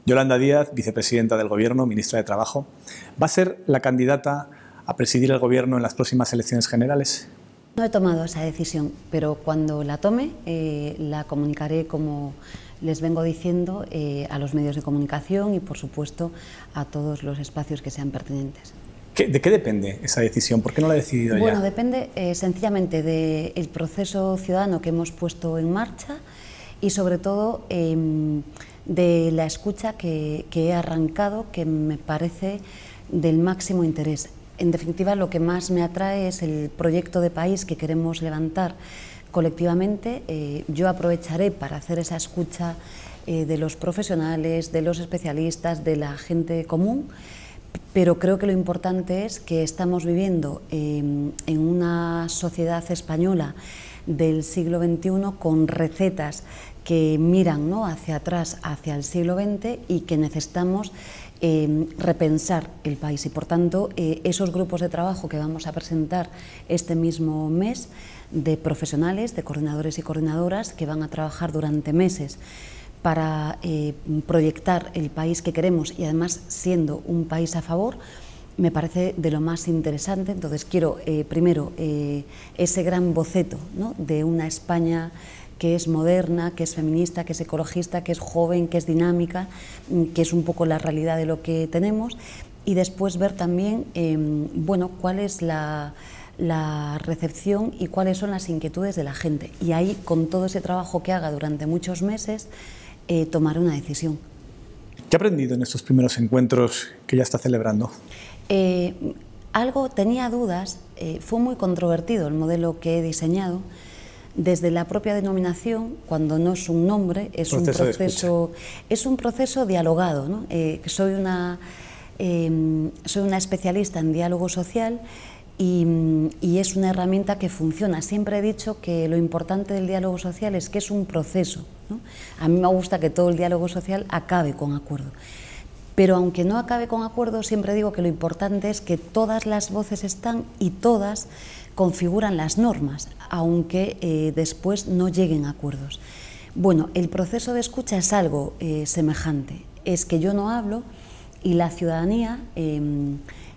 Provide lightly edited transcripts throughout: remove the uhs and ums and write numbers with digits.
Yolanda Díaz, vicepresidenta del Gobierno, ministra de Trabajo, ¿va a ser la candidata a presidir el Gobierno en las próximas elecciones generales? No he tomado esa decisión, pero cuando la tome la comunicaré, como les vengo diciendo, a los medios de comunicación y, por supuesto, a todos los espacios que sean pertinentes. ¿De qué depende esa decisión? ¿Por qué no la ha decidido ya? Bueno, depende sencillamente del proceso ciudadano que hemos puesto en marcha y, sobre todo, de la escucha que he arrancado, que me parece del máximo interés. En definitiva, lo que más me atrae es el proyecto de país que queremos levantar colectivamente. Yo aprovecharé para hacer esa escucha de los profesionales, de los especialistas, de la gente común, pero creo que lo importante es que estamos viviendo en una sociedad española del siglo XXI con recetas que miran, ¿no?, hacia atrás, hacia el siglo XX, y que necesitamos repensar el país. Y, por tanto, esos grupos de trabajo que vamos a presentar este mismo mes, de profesionales, de coordinadores y coordinadoras, que van a trabajar durante meses para proyectar el país que queremos, y además siendo un país a favor, me parece de lo más interesante. Entonces quiero primero ese gran boceto, ¿no?, de una España que es moderna, que es feminista, que es ecologista, que es joven, que es dinámica, que es un poco la realidad de lo que tenemos, y después ver también bueno, cuál es la recepción y cuáles son las inquietudes de la gente. Y ahí, con todo ese trabajo que haga durante muchos meses, tomar una decisión. ¿Qué ha aprendido en estos primeros encuentros que ya está celebrando? Algo tenía dudas. Fue muy controvertido el modelo que he diseñado. Desde la propia denominación, cuando no es un nombre, es un proceso dialogado, ¿no? Soy una especialista en diálogo social y es una herramienta que funciona. Siempre he dicho que lo importante del diálogo social es que es un proceso, ¿no? A mí me gusta que todo el diálogo social acabe con acuerdo. Pero aunque no acabe con acuerdo, siempre digo que lo importante es que todas las voces están y todas configuran las normas, aunque después no lleguen a acuerdos. Bueno, el proceso de escucha es algo semejante. Es que yo no hablo y la ciudadanía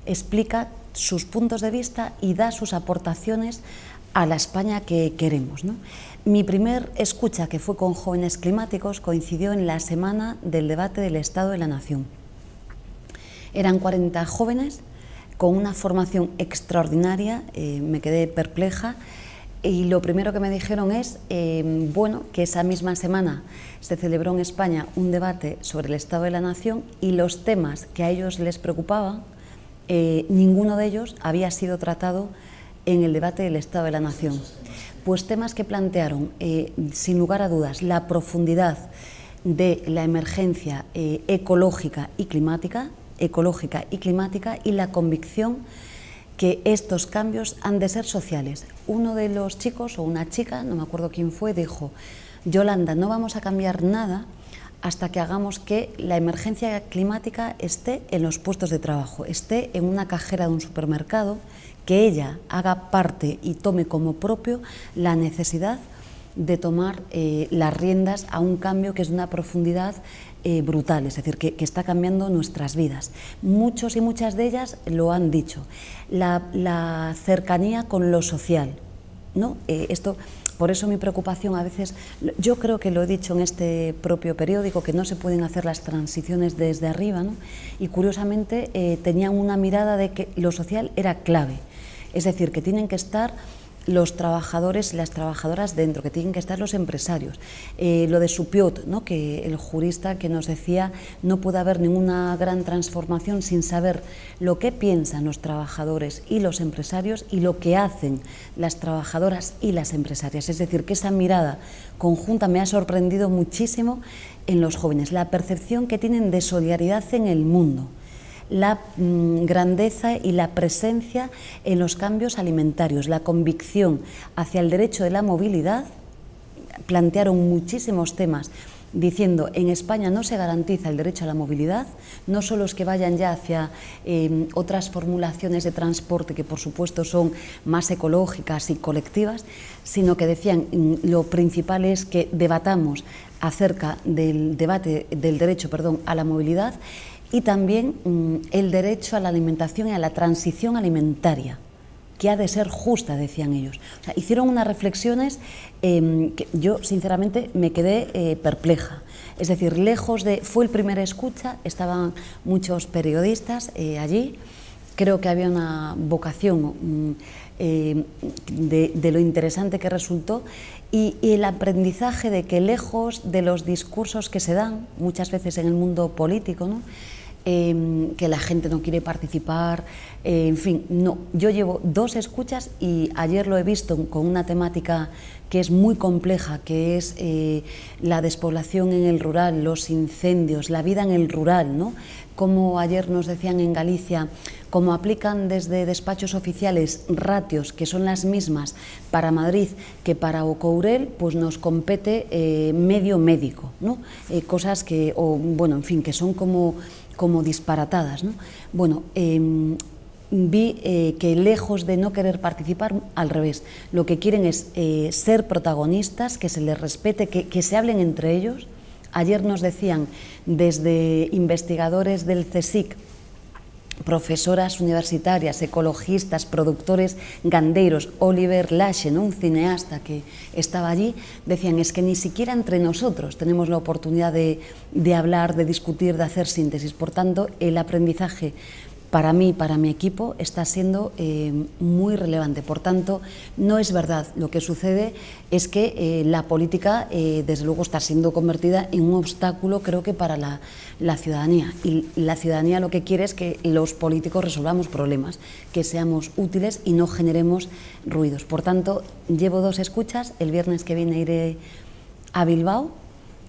explica sus puntos de vista y da sus aportaciones a la España que queremos, ¿no? Mi primer escucha, que fue con jóvenes climáticos, coincidió en la semana del debate del Estado de la Nación. Eran 40 jóvenes con una formación extraordinaria. Me quedé perpleja, y lo primero que me dijeron es bueno, que esa misma semana se celebró en España un debate sobre el Estado de la Nación, y los temas que a ellos les preocupaban, ninguno de ellos había sido tratado en el debate del Estado de la Nación. Pues temas que plantearon, sin lugar a dudas, la profundidad de la emergencia ecológica y climática, y la convicción que estos cambios han de ser sociales. Uno de los chicos, o una chica, no me acuerdo quién fue, dijo: Yolanda, no vamos a cambiar nada hasta que hagamos que la emergencia climática esté en los puestos de trabajo, esté en una cajera de un supermercado, que ella haga parte y tome como propio la necesidad de tomar las riendas a un cambio que es de una profundidad brutal, es decir, que está cambiando nuestras vidas. Muchos y muchas de ellas lo han dicho. La cercanía con lo social, ¿no? Por eso mi preocupación a veces, yo creo que lo he dicho en este propio periódico, que no se pueden hacer las transiciones desde arriba, ¿no? Y curiosamente tenían una mirada de que lo social era clave, es decir, que tienen que estar los trabajadores y las trabajadoras dentro, que tienen que estar los empresarios. Lo de Supiot, ¿no?, que el jurista que nos decía no puede haber ninguna gran transformación sin saber lo que piensan los trabajadores y los empresarios y lo que hacen las trabajadoras y las empresarias. Es decir, que esa mirada conjunta me ha sorprendido muchísimo en los jóvenes, la percepción que tienen de solidaridad en el mundo, la grandeza y la presencia en los cambios alimentarios, la convicción hacia el derecho de la movilidad. Plantearon muchísimos temas diciendo en España no se garantiza el derecho a la movilidad, no solo es que vayan ya hacia otras formulaciones de transporte que por supuesto son más ecológicas y colectivas, sino que decían lo principal es que debatamos acerca del derecho a la movilidad y también el derecho a la alimentación y a la transición alimentaria, que ha de ser justa, decían ellos. O sea, hicieron unas reflexiones que yo, sinceramente, me quedé perpleja. Es decir, lejos de... Fue el primer escucha, estaban muchos periodistas allí, creo que había una vocación de lo interesante que resultó y el aprendizaje de que lejos de los discursos que se dan, muchas veces en el mundo político, ¿no?, que la gente no quiere participar, en fin, no. Yo llevo 2 escuchas y ayer lo he visto con una temática que es muy compleja, que es la despoblación en el rural, los incendios, la vida en el rural, ¿no? Como ayer nos decían en Galicia, como aplican desde despachos oficiales ratios que son las mismas para Madrid que para Ocourel, pues nos compete medio médico, ¿no? Cosas que, bueno, en fin, que son como disparatadas, ¿no? Bueno, vi que lejos de no querer participar, al revés, lo que quieren es ser protagonistas, que se les respete, que se hablen entre ellos. Ayer nos decían desde investigadores del CSIC, profesoras universitarias, ecologistas, productores gandeiros, Oliver Lache, ¿no?, un cineasta que estaba allí, decían, es que ni siquiera entre nosotros tenemos la oportunidad de hablar, de discutir, de hacer síntesis. Por tanto, el aprendizaje para mí, para mi equipo, está siendo muy relevante. Por tanto, no es verdad. Lo que sucede es que la política, desde luego, está siendo convertida en un obstáculo, creo que para la ciudadanía. Y la ciudadanía lo que quiere es que los políticos resolvamos problemas, que seamos útiles y no generemos ruidos. Por tanto, llevo 2 escuchas. El viernes que viene iré a Bilbao.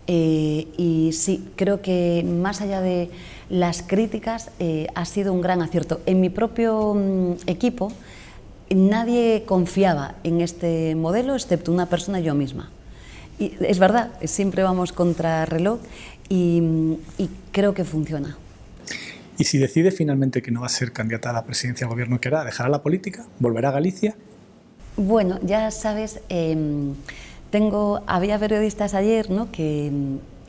Y sí, creo que más allá de las críticas ha sido un gran acierto. En mi propio equipo nadie confiaba en este modelo excepto una persona, yo misma. Y es verdad, siempre vamos contra reloj y creo que funciona. ¿Y si decide finalmente que no va a ser candidata a la presidencia del gobierno, qué hará? ¿Dejará la política? ¿Volverá a Galicia? Bueno, ya sabes... había periodistas ayer, ¿no?, que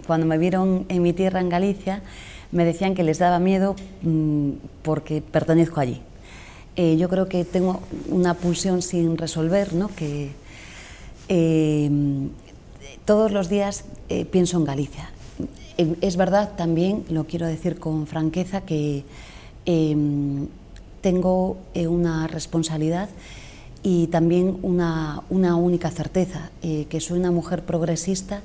cuando me vieron en mi tierra, en Galicia, me decían que les daba miedo porque pertenezco allí. Yo creo que tengo una pulsión sin resolver, ¿no?, que todos los días pienso en Galicia. Es verdad también, lo quiero decir con franqueza, que tengo una responsabilidad y también una única certeza, que soy una mujer progresista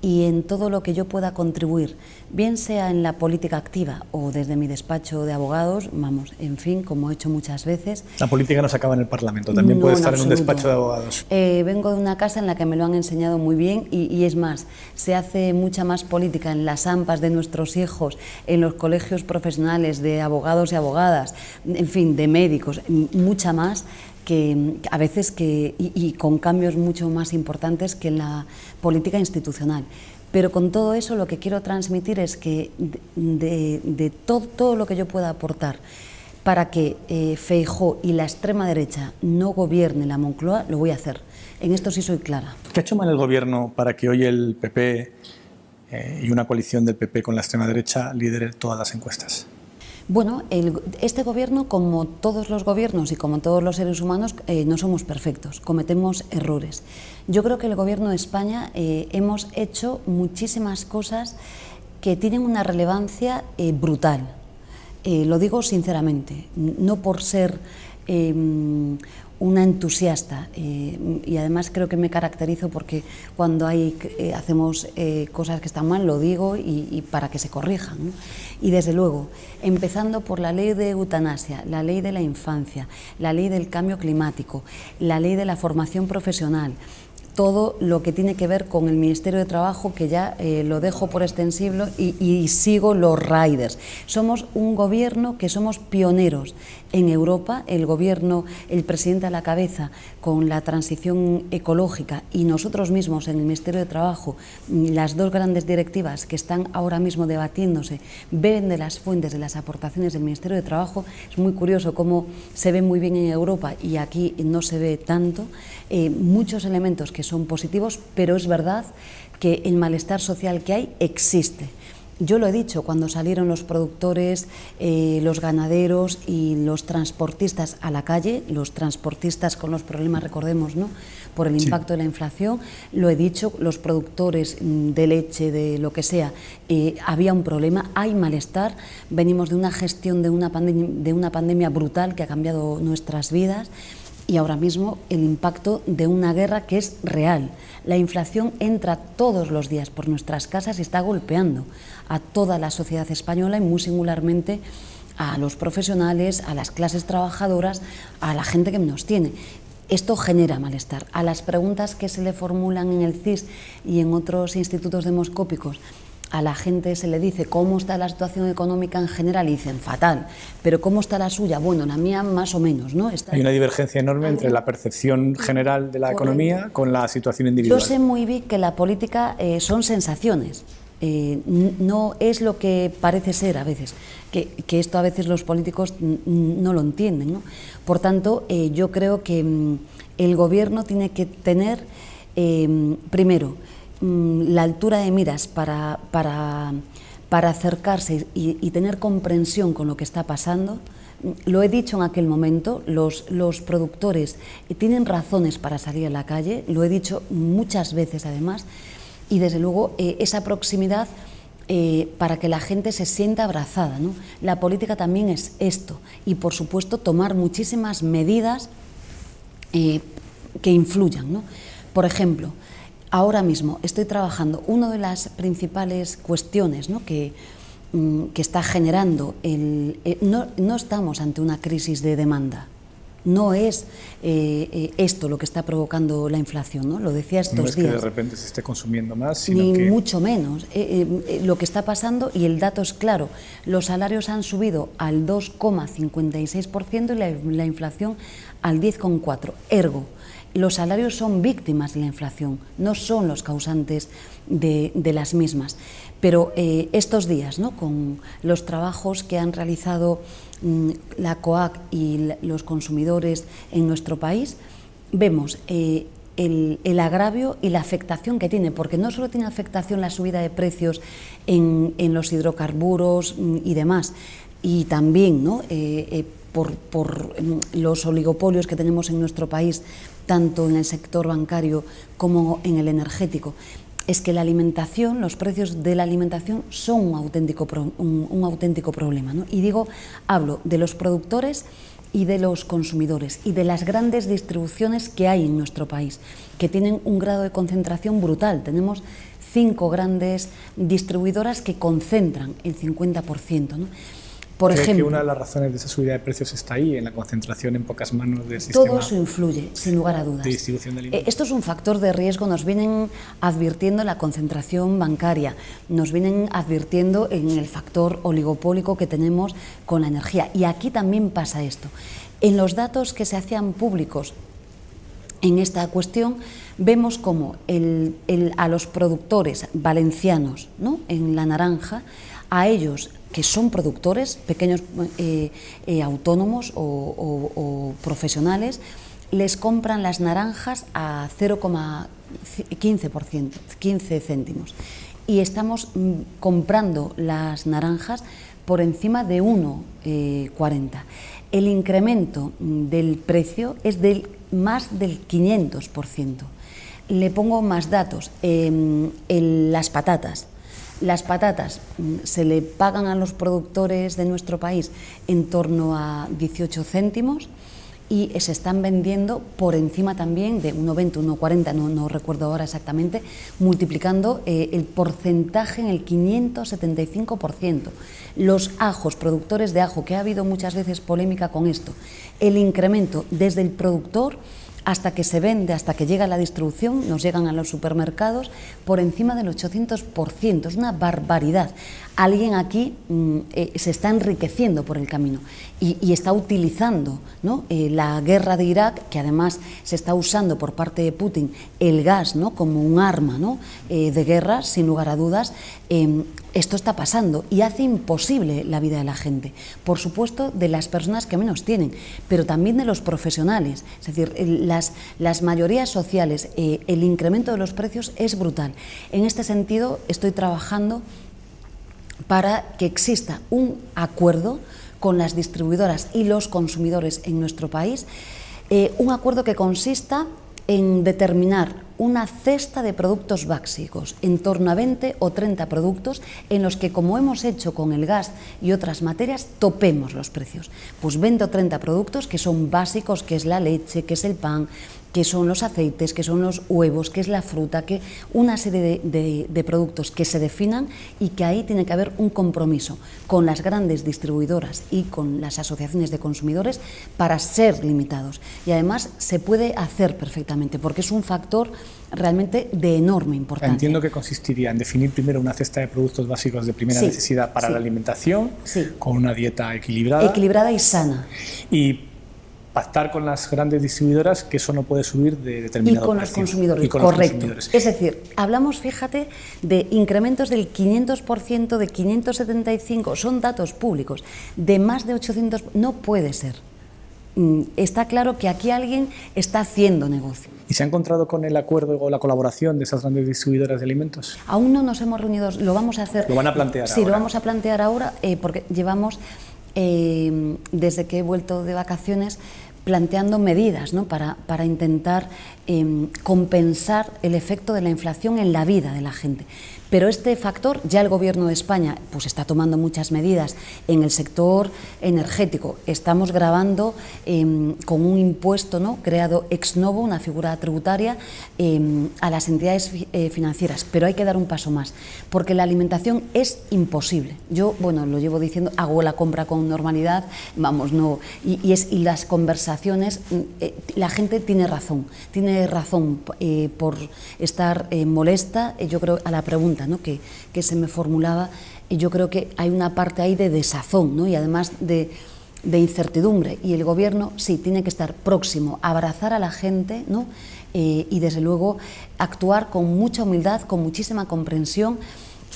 y en todo lo que yo pueda contribuir, bien sea en la política activa o desde mi despacho de abogados, vamos, en fin, como he hecho muchas veces. La política no se acaba en el Parlamento, también puede estar en un despacho de abogados. Vengo de una casa en la que me lo han enseñado muy bien y es más, se hace mucha más política en las AMPAs de nuestros hijos, en los colegios profesionales de abogados y abogadas, en fin, de médicos, mucha más, que a veces y con cambios mucho más importantes que en la política institucional. Pero con todo eso lo que quiero transmitir es que de todo lo que yo pueda aportar para que Feijóo y la extrema derecha no gobierne la Moncloa, lo voy a hacer. En esto sí soy clara. ¿Qué ha hecho mal el gobierno para que hoy el PP y una coalición del PP con la extrema derecha lidere todas las encuestas? Bueno, este gobierno, como todos los gobiernos y como todos los seres humanos, no somos perfectos, cometemos errores. Yo creo que el gobierno de España hemos hecho muchísimas cosas que tienen una relevancia brutal. Lo digo sinceramente, no por ser una entusiasta, y además creo que me caracterizo porque cuando hacemos cosas que están mal lo digo y para que se corrijan, ¿no? Y desde luego, empezando por la ley de eutanasia, la ley de la infancia, la ley del cambio climático, la ley de la formación profesional, todo lo que tiene que ver con el Ministerio de Trabajo, que ya lo dejo por extensible y sigo los riders. Somos un gobierno que somos pioneros en Europa, el gobierno, el presidente a la cabeza con la transición ecológica y nosotros mismos en el Ministerio de Trabajo, las dos grandes directivas que están ahora mismo debatiéndose, beben de las fuentes de las aportaciones del Ministerio de Trabajo. Es muy curioso cómo se ve muy bien en Europa y aquí no se ve tanto. Muchos elementos que son positivos, pero es verdad que el malestar social que hay existe. Yo lo he dicho, cuando salieron los productores, los ganaderos y los transportistas a la calle, los transportistas con los problemas, recordemos, ¿no?, por el impacto de la inflación, lo he dicho, los productores de leche, de lo que sea, había un problema, hay malestar, venimos de una gestión de una pandemia brutal que ha cambiado nuestras vidas. Y ahora mismo el impacto de una guerra que es real. La inflación entra todos los días por nuestras casas y está golpeando a toda la sociedad española y muy singularmente a los profesionales, a las clases trabajadoras, a la gente que menos tiene. Esto genera malestar. A las preguntas que se le formulan en el CIS y en otros institutos demoscópicos, a la gente se le dice cómo está la situación económica en general y dicen fatal, pero ¿cómo está la suya? Bueno, la mía más o menos, ¿no? Hay una divergencia enorme entre la percepción general de la economía con la situación individual. Yo sé muy bien que la política son sensaciones, no es lo que parece ser a veces, que esto a veces los políticos no lo entienden, ¿no? Por tanto, yo creo que el gobierno tiene que tener, primero, la altura de miras para acercarse y tener comprensión con lo que está pasando. Lo he dicho en aquel momento, los productores tienen razones para salir a la calle, lo he dicho muchas veces además, y desde luego esa proximidad para que la gente se sienta abrazada, ¿no? La política también es esto, y por supuesto tomar muchísimas medidas que influyan, ¿no? Por ejemplo, ahora mismo estoy trabajando, una de las principales cuestiones, ¿no?, que está generando, no estamos ante una crisis de demanda, no es esto lo que está provocando la inflación, ¿no? Lo decía estos días. No es que de repente se esté consumiendo más, sino ni que... mucho menos. Lo que está pasando, y el dato es claro, los salarios han subido al 2,56% y la inflación al 10,4%. Ergo, los salarios son víctimas de la inflación, no son los causantes de las mismas. Pero estos días, ¿no?, con los trabajos que han realizado la COAC y los consumidores en nuestro país, vemos el agravio y la afectación que tiene, porque no solo tiene afectación la subida de precios en los hidrocarburos y demás, y también, ¿no?, por los oligopolios que tenemos en nuestro país, tanto en el sector bancario como en el energético, es que la alimentación, los precios de la alimentación son un auténtico problema, ¿no? Y hablo de los productores y de los consumidores y de las grandes distribuciones que hay en nuestro país, que tienen un grado de concentración brutal. Tenemos 5 grandes distribuidoras que concentran el 50%, ¿no? Por ejemplo, que una de las razones de esa subida de precios está ahí, en la concentración en pocas manos del sistema. Todo eso influye, sin lugar a dudas. De distribución de alimentos. Esto es un factor de riesgo, nos vienen advirtiendo la concentración bancaria, nos vienen advirtiendo en el factor oligopólico que tenemos con la energía. Y aquí también pasa esto. En los datos que se hacían públicos en esta cuestión, vemos como a los productores valencianos, ¿no?, en la naranja, a ellos que son productores, pequeños autónomos o profesionales, les compran las naranjas a 0,15%, 15 céntimos. Y estamos comprando las naranjas por encima de 1,40. El incremento del precio es más del 500%. Le pongo más datos. Las patatas. Las patatas se le pagan a los productores de nuestro país en torno a 18 céntimos y se están vendiendo por encima también de 1,20, 1,40, no recuerdo ahora exactamente, multiplicando el porcentaje en el 575%. Los ajos, productores de ajo, que ha habido muchas veces polémica con esto, el incremento desde el productor hasta que se vende, hasta que llega a la distribución, nos llegan a los supermercados por encima del 800%, es una barbaridad. Alguien aquí se está enriqueciendo por el camino y está utilizando, ¿no?, la guerra de Irak, que además se está usando por parte de Putin el gas, ¿no?, como un arma, ¿no?, de guerra, sin lugar a dudas. Esto está pasando y hace imposible la vida de la gente, por supuesto de las personas que menos tienen, pero también de los profesionales. Es decir, las mayorías sociales, el incremento de los precios es brutal. En este sentido estoy trabajando para que exista un acuerdo con las distribuidoras y los consumidores en nuestro país, un acuerdo que consista en determinar una cesta de productos básicos, en torno a 20 o 30 productos en los que, como hemos hecho con el gas y otras materias, topemos los precios. Pues 20 o 30 productos que son básicos, que es la leche, que es el pan, que son los aceites, que son los huevos, que es la fruta, que una serie de productos que se definan y que ahí tiene que haber un compromiso con las grandes distribuidoras y con las asociaciones de consumidores para ser limitados. Y además se puede hacer perfectamente porque es un factor realmente de enorme importancia. Entiendo que consistiría en definir primero una cesta de productos básicos de primera necesidad para la alimentación, con una dieta equilibrada. Equilibrada y sana. Y pactar con las grandes distribuidoras que eso no puede subir de determinado precio. Y con los consumidores, correcto. Es decir, hablamos, fíjate, de incrementos del 500%, de 575%, son datos públicos, de más de 800%, no puede ser. Está claro que aquí alguien está haciendo negocio. ¿Y se ha encontrado con el acuerdo o la colaboración de esas grandes distribuidoras de alimentos? Aún no nos hemos reunido, lo vamos a hacer. ¿Lo van a plantear ahora? Sí, lo vamos a plantear ahora porque llevamos, desde que he vuelto de vacaciones, planteando medidas, ¿no?, para intentar compensar el efecto de la inflación en la vida de la gente. Pero este factor, ya el Gobierno de España pues está tomando muchas medidas en el sector energético. Estamos gravando con un impuesto, ¿no?, creado ex novo, una figura tributaria, a las entidades financieras. Pero hay que dar un paso más, porque la alimentación es imposible. Yo, bueno, lo llevo diciendo, hago la compra con normalidad, vamos, no, y las conversaciones, la gente tiene razón por estar molesta, yo creo, a la pregunta, ¿no?, que se me formulaba, y yo creo que hay una parte ahí de desazón, ¿no?, y además de incertidumbre, y el Gobierno sí tiene que estar próximo a abrazar a la gente, ¿no?, y desde luego actuar con mucha humildad, con muchísima comprensión,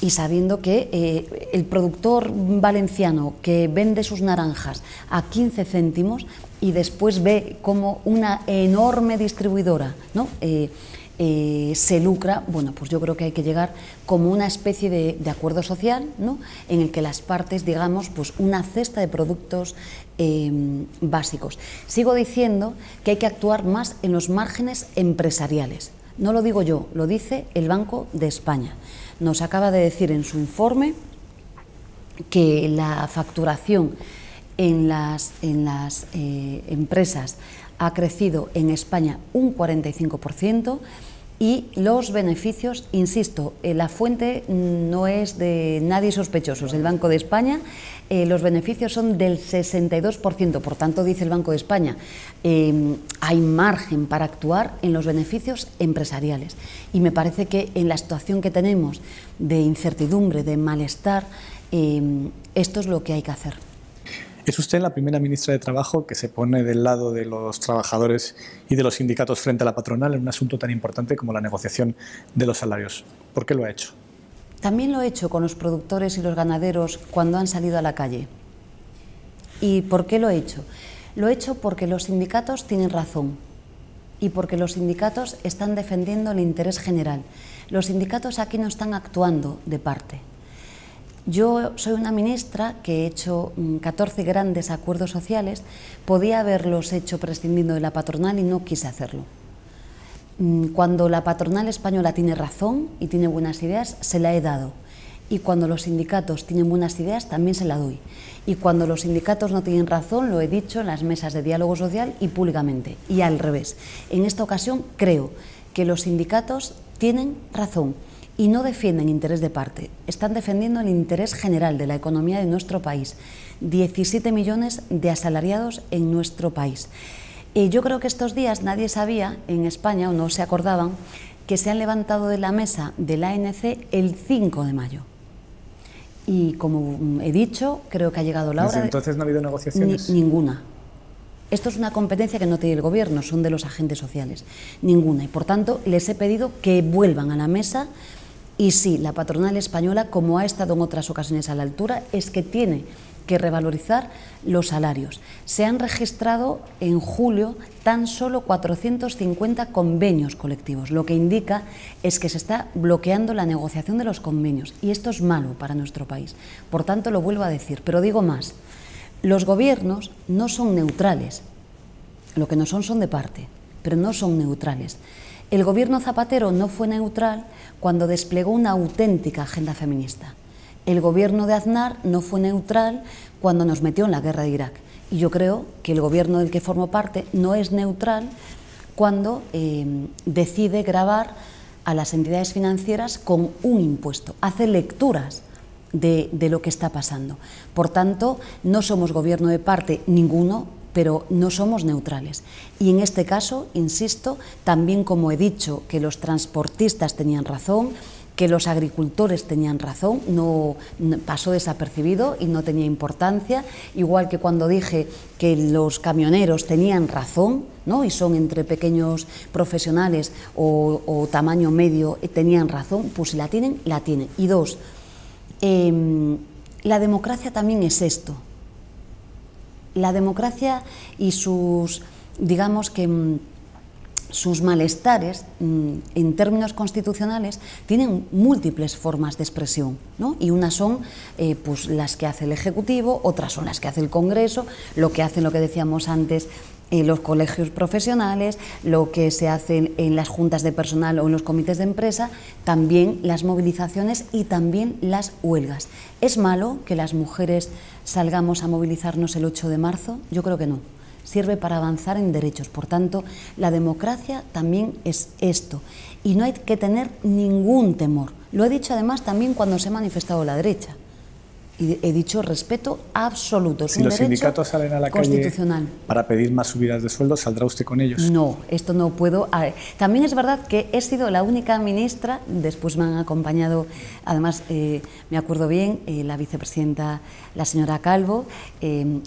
y sabiendo que el productor valenciano que vende sus naranjas a 15 céntimos y después ve como una enorme distribuidora, ¿no?, se lucra, bueno, pues yo creo que hay que llegar como una especie de acuerdo social, ¿no?, en el que las partes, digamos, pues una cesta de productos básicos. Sigo diciendo que hay que actuar más en los márgenes empresariales. No lo digo yo, lo dice el Banco de España. Nos acaba de decir en su informe que la facturación en las empresas ha crecido en España un 45% y los beneficios, insisto, la fuente no es de nadie sospechoso, es del Banco de España, los beneficios son del 62%, por tanto, dice el Banco de España, hay margen para actuar en los beneficios empresariales. Y me parece que en la situación que tenemos de incertidumbre, de malestar, esto es lo que hay que hacer. Es usted la primera ministra de Trabajo que se pone del lado de los trabajadores y de los sindicatos frente a la patronal en un asunto tan importante como la negociación de los salarios. ¿Por qué lo ha hecho? También lo he hecho con los productores y los ganaderos cuando han salido a la calle. ¿Y por qué lo he hecho? Lo he hecho porque los sindicatos tienen razón y porque los sindicatos están defendiendo el interés general. Los sindicatos aquí no están actuando de parte. Yo soy una ministra que he hecho 14 grandes acuerdos sociales, podía haberlos hecho prescindiendo de la patronal y no quise hacerlo. Cuando la patronal española tiene razón y tiene buenas ideas, se la he dado. Y cuando los sindicatos tienen buenas ideas, también se la doy. Y cuando los sindicatos no tienen razón, lo he dicho en las mesas de diálogo social y públicamente. Y al revés. En esta ocasión creo que los sindicatos tienen razón y no defienden interés de parte, están defendiendo el interés general de la economía de nuestro país. 17 millones de asalariados en nuestro país. Yo creo que estos días nadie sabía en España, o no se acordaban, que se han levantado de la mesa del ANC el 5 de mayo. Y como he dicho, creo que ha llegado la hora. ¿Desde entonces no ha habido negociaciones? Ninguna. Esto es una competencia que no tiene el Gobierno, son de los agentes sociales. Ninguna. Y por tanto, les he pedido que vuelvan a la mesa. Y sí, la patronal española, como ha estado en otras ocasiones a la altura, es que tiene que revalorizar los salarios. Se han registrado en julio tan solo 450 convenios colectivos, lo que indica es que se está bloqueando la negociación de los convenios y esto es malo para nuestro país. Por tanto, lo vuelvo a decir, pero digo más, los gobiernos no son neutrales, lo que no son de parte, pero no son neutrales. El gobierno Zapatero no fue neutral cuando desplegó una auténtica agenda feminista. El gobierno de Aznar no fue neutral cuando nos metió en la guerra de Irak. Y yo creo que el gobierno del que formo parte no es neutral cuando decide gravar a las entidades financieras con un impuesto, hace lecturas de lo que está pasando. Por tanto, no somos gobierno de parte ninguno, pero no somos neutrales. Y en este caso, insisto, también como he dicho que los transportistas tenían razón, que los agricultores tenían razón, no pasó desapercibido y no tenía importancia, igual que cuando dije que los camioneros tenían razón, ¿no? Y son entre pequeños profesionales o tamaño medio, tenían razón, pues si la tienen, la tienen. Y dos, la democracia también es esto. La democracia y sus, digamos que, sus malestares, en términos constitucionales, tienen múltiples formas de expresión, ¿no? Y unas son pues las que hace el Ejecutivo, otras son las que hace el Congreso, lo que hacen, lo que decíamos antes, los colegios profesionales, lo que se hace en las juntas de personal o en los comités de empresa, también las movilizaciones y también las huelgas. ¿Es malo que las mujeres salgamos a movilizarnos el 8 de marzo? Yo creo que no. Sirve para avanzar en derechos. Por tanto, la democracia también es esto. Y no hay que tener ningún temor. Lo he dicho además también cuando se ha manifestado la derecha. Y he dicho respeto absoluto. Es si un los derecho sindicatos salen a la constitucional. Calle para pedir más subidas de sueldo, ¿saldrá usted con ellos? No, esto no puedo. También es verdad que he sido la única ministra, después me han acompañado, además me acuerdo bien, la vicepresidenta, la señora Calvo,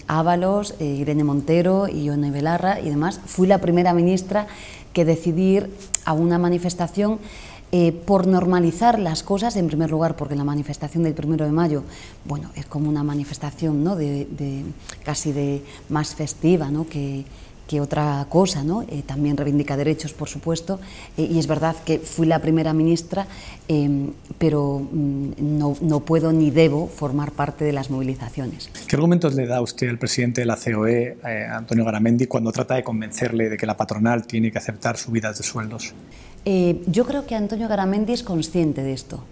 Ábalos, Irene Montero y Ione Belarra y demás. Fui la primera ministra que decidí ir a una manifestación por normalizar las cosas, en primer lugar porque la manifestación del 1 de mayo, bueno, es como una manifestación, ¿no? Casi de más festiva, ¿no? que otra cosa, ¿no? También reivindica derechos, por supuesto, y es verdad que fui la primera ministra, pero no puedo ni debo formar parte de las movilizaciones. ¿Qué argumentos le da usted al presidente de la COE, Antonio Garamendi, cuando trata de convencerle de que la patronal tiene que aceptar subidas de sueldos? Yo creo que Antonio Garamendi es consciente de esto.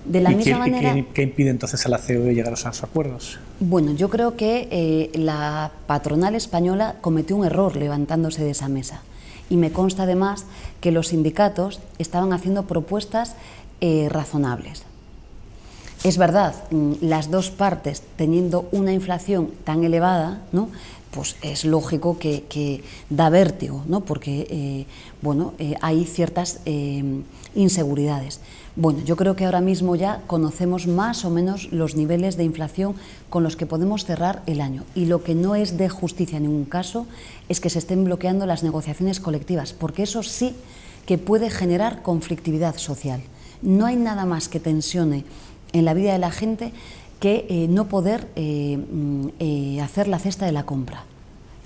De la misma manera, ¿Qué impide entonces a la COE llegar a esos acuerdos? Bueno, yo creo que la patronal española cometió un error levantándose de esa mesa. Y me consta además que los sindicatos estaban haciendo propuestas razonables. Es verdad, las dos partes teniendo una inflación tan elevada, ¿no? Pues es lógico que da vértigo, ¿no? Porque hay ciertas inseguridades. Bueno, yo creo que ahora mismo ya conocemos más o menos los niveles de inflación con los que podemos cerrar el año. Y lo que no es de justicia en ningún caso es que se estén bloqueando las negociaciones colectivas, porque eso sí que puede generar conflictividad social. No hay nada más que tensione en la vida de la gente que no poder hacer la cesta de la compra.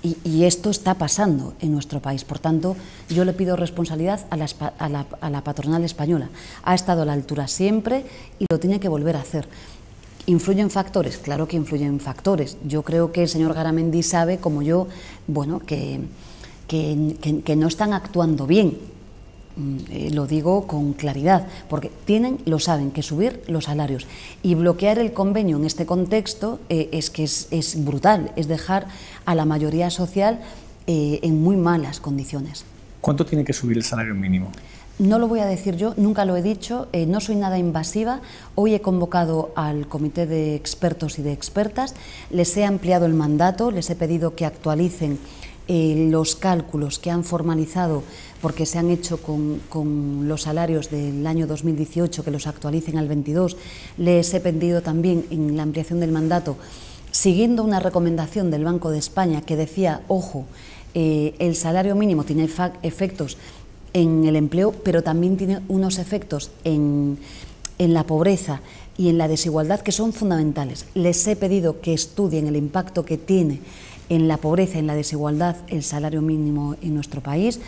Y esto está pasando en nuestro país. Por tanto, yo le pido responsabilidad a la patronal española. Ha estado a la altura siempre y lo tiene que volver a hacer. ¿Influyen factores? Claro que influyen factores. Yo creo que el señor Garamendi sabe, como yo, bueno, que no están actuando bien. Lo digo con claridad, porque lo saben, que subir los salarios y bloquear el convenio en este contexto es brutal, es dejar a la mayoría social en muy malas condiciones. ¿Cuánto tiene que subir el salario mínimo? No lo voy a decir yo, nunca lo he dicho, no soy nada invasiva. Hoy he convocado al comité de expertos y de expertas, les he ampliado el mandato, les he pedido que actualicen los cálculos que han formalizado, porque se han hecho con los salarios del año 2018, que los actualicen al 22, les he pedido también en la ampliación del mandato, siguiendo una recomendación del Banco de España que decía, ojo, el salario mínimo tiene efectos en el empleo, pero también tiene unos efectos en la pobreza y en la desigualdad que son fundamentales. Les he pedido que estudien el impacto que tiene en la pobreza, en la desigualdad, el salario mínimo en nuestro país,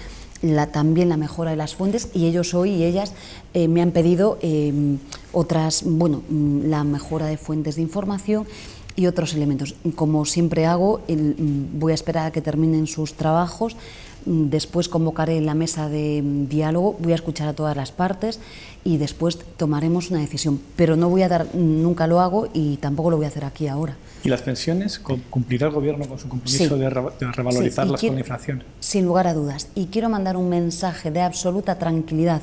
también la mejora de las fuentes, y ellos hoy y ellas me han pedido otras, bueno, la mejora de fuentes de información y otros elementos. Como siempre hago, voy a esperar a que terminen sus trabajos. Después convocaré la mesa de diálogo, voy a escuchar a todas las partes y después tomaremos una decisión. Pero no voy a dar, nunca lo hago y tampoco lo voy a hacer aquí ahora. ¿Y las pensiones? ¿Cumplirá el Gobierno con su compromiso de revalorizarlas con la inflación? Sin lugar a dudas. Y quiero mandar un mensaje de absoluta tranquilidad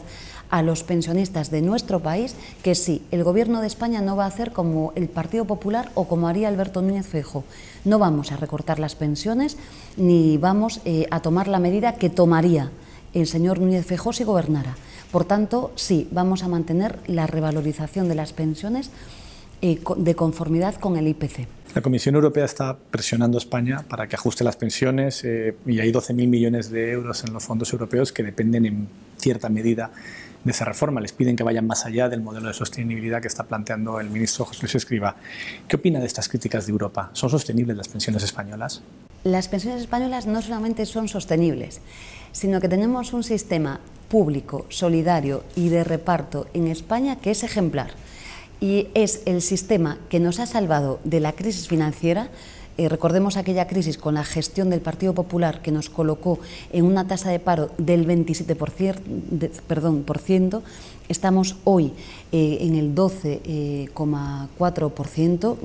a los pensionistas de nuestro país, que sí, el Gobierno de España no va a hacer como el Partido Popular o como haría Alberto Núñez Feijóo. No vamos a recortar las pensiones ni vamos a tomar la medida que tomaría el señor Núñez Feijóo si gobernara. Por tanto, sí, vamos a mantener la revalorización de las pensiones de conformidad con el IPC. La Comisión Europea está presionando a España para que ajuste las pensiones y hay 12.000 millones de euros en los fondos europeos que dependen en cierta medida de esa reforma. Les piden que vayan más allá del modelo de sostenibilidad que está planteando el ministro José Luis Escrivá. ¿Qué opina de estas críticas de Europa? ¿Son sostenibles las pensiones españolas? Las pensiones españolas no solamente son sostenibles, sino que tenemos un sistema público, solidario y de reparto en España que es ejemplar. Y es el sistema que nos ha salvado de la crisis financiera. Recordemos aquella crisis con la gestión del Partido Popular que nos colocó en una tasa de paro del 27%, estamos hoy en el 12,4%,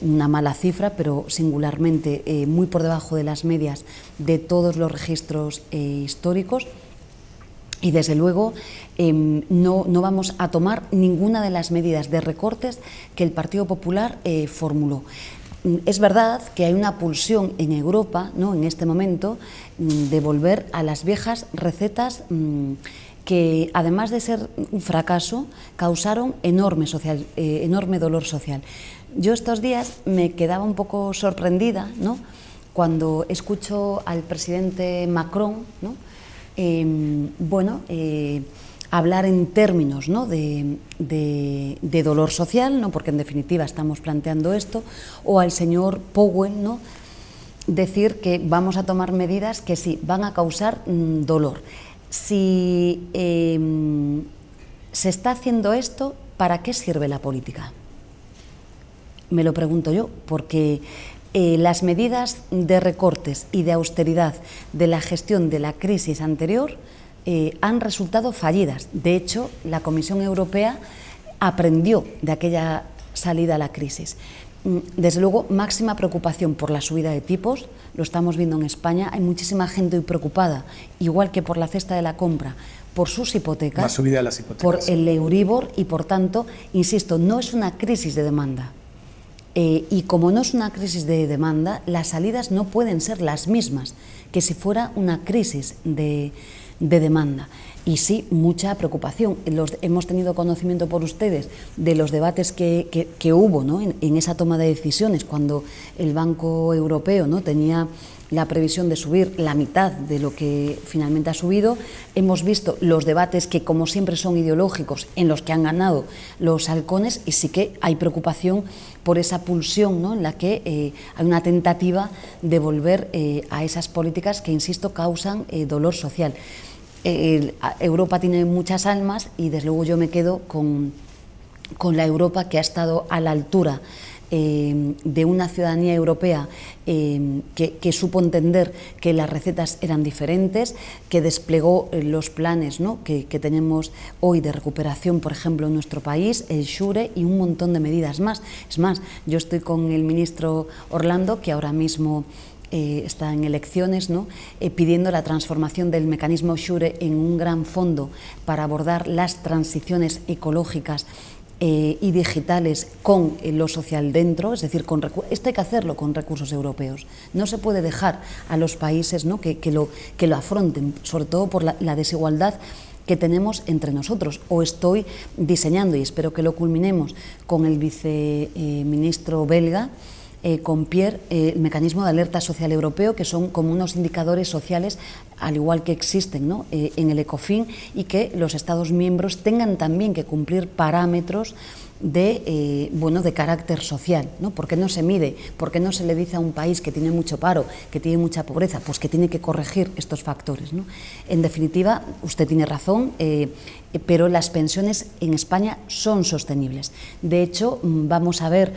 una mala cifra, pero singularmente muy por debajo de las medias de todos los registros históricos. Y desde luego no vamos a tomar ninguna de las medidas de recortes que el Partido Popular formuló. Es verdad que hay una pulsión en Europa, ¿no?, en este momento, de volver a las viejas recetas que, además de ser un fracaso, causaron enorme dolor social. Yo estos días me quedaba un poco sorprendida, ¿no?, cuando escucho al presidente Macron, ¿no?, hablar en términos, ¿no?, de dolor social, ¿no?, porque en definitiva estamos planteando esto, o al señor Powell, ¿no?, decir que vamos a tomar medidas que sí van a causar dolor. Si se está haciendo esto, ¿para qué sirve la política? Me lo pregunto yo, porque las medidas de recortes y de austeridad de la gestión de la crisis anterior han resultado fallidas. De hecho, la Comisión Europea aprendió de aquella salida a la crisis. Desde luego, máxima preocupación por la subida de tipos, lo estamos viendo en España, hay muchísima gente preocupada, igual que por la cesta de la compra, por sus hipotecas, la subida de las hipotecas, por el Euribor y, por tanto, insisto, no es una crisis de demanda. Y como no es una crisis de demanda, las salidas no pueden ser las mismas que si fuera una crisis de demanda. Y sí, mucha preocupación. Hemos tenido conocimiento por ustedes de los debates que hubo, ¿no?, en esa toma de decisiones, cuando el Banco Europeo, ¿no?, tenía la previsión de subir la mitad de lo que finalmente ha subido. Hemos visto los debates que, como siempre, son ideológicos, en los que han ganado los halcones, y sí que hay preocupación por esa pulsión, ¿no?, en la que hay una tentativa de volver a esas políticas que, insisto, causan dolor social. Europa tiene muchas almas y, desde luego, yo me quedo con la Europa que ha estado a la altura de una ciudadanía europea que supo entender que las recetas eran diferentes, que desplegó los planes, ¿no?, que tenemos hoy de recuperación, por ejemplo, en nuestro país, el SURE y un montón de medidas más. Es más, yo estoy con el ministro Orlando, que ahora mismo está en elecciones, ¿no?, pidiendo la transformación del mecanismo SURE en un gran fondo para abordar las transiciones ecológicas y digitales con lo social dentro, es decir, esto hay que hacerlo con recursos europeos. No se puede dejar a los países, ¿no?, que lo afronten, sobre todo por la desigualdad que tenemos entre nosotros. O estoy diseñando, y espero que lo culminemos con el viceministro belga, con Pierre, el mecanismo de alerta social europeo, que son como unos indicadores sociales, al igual que existen, ¿no?, en el ECOFIN, y que los Estados miembros tengan también que cumplir parámetros de carácter social, ¿no? ¿Por qué no se mide? ¿Por qué no se le dice a un país que tiene mucho paro, que tiene mucha pobreza? Pues que tiene que corregir estos factores, ¿no? En definitiva, usted tiene razón, pero las pensiones en España son sostenibles. De hecho, vamos a ver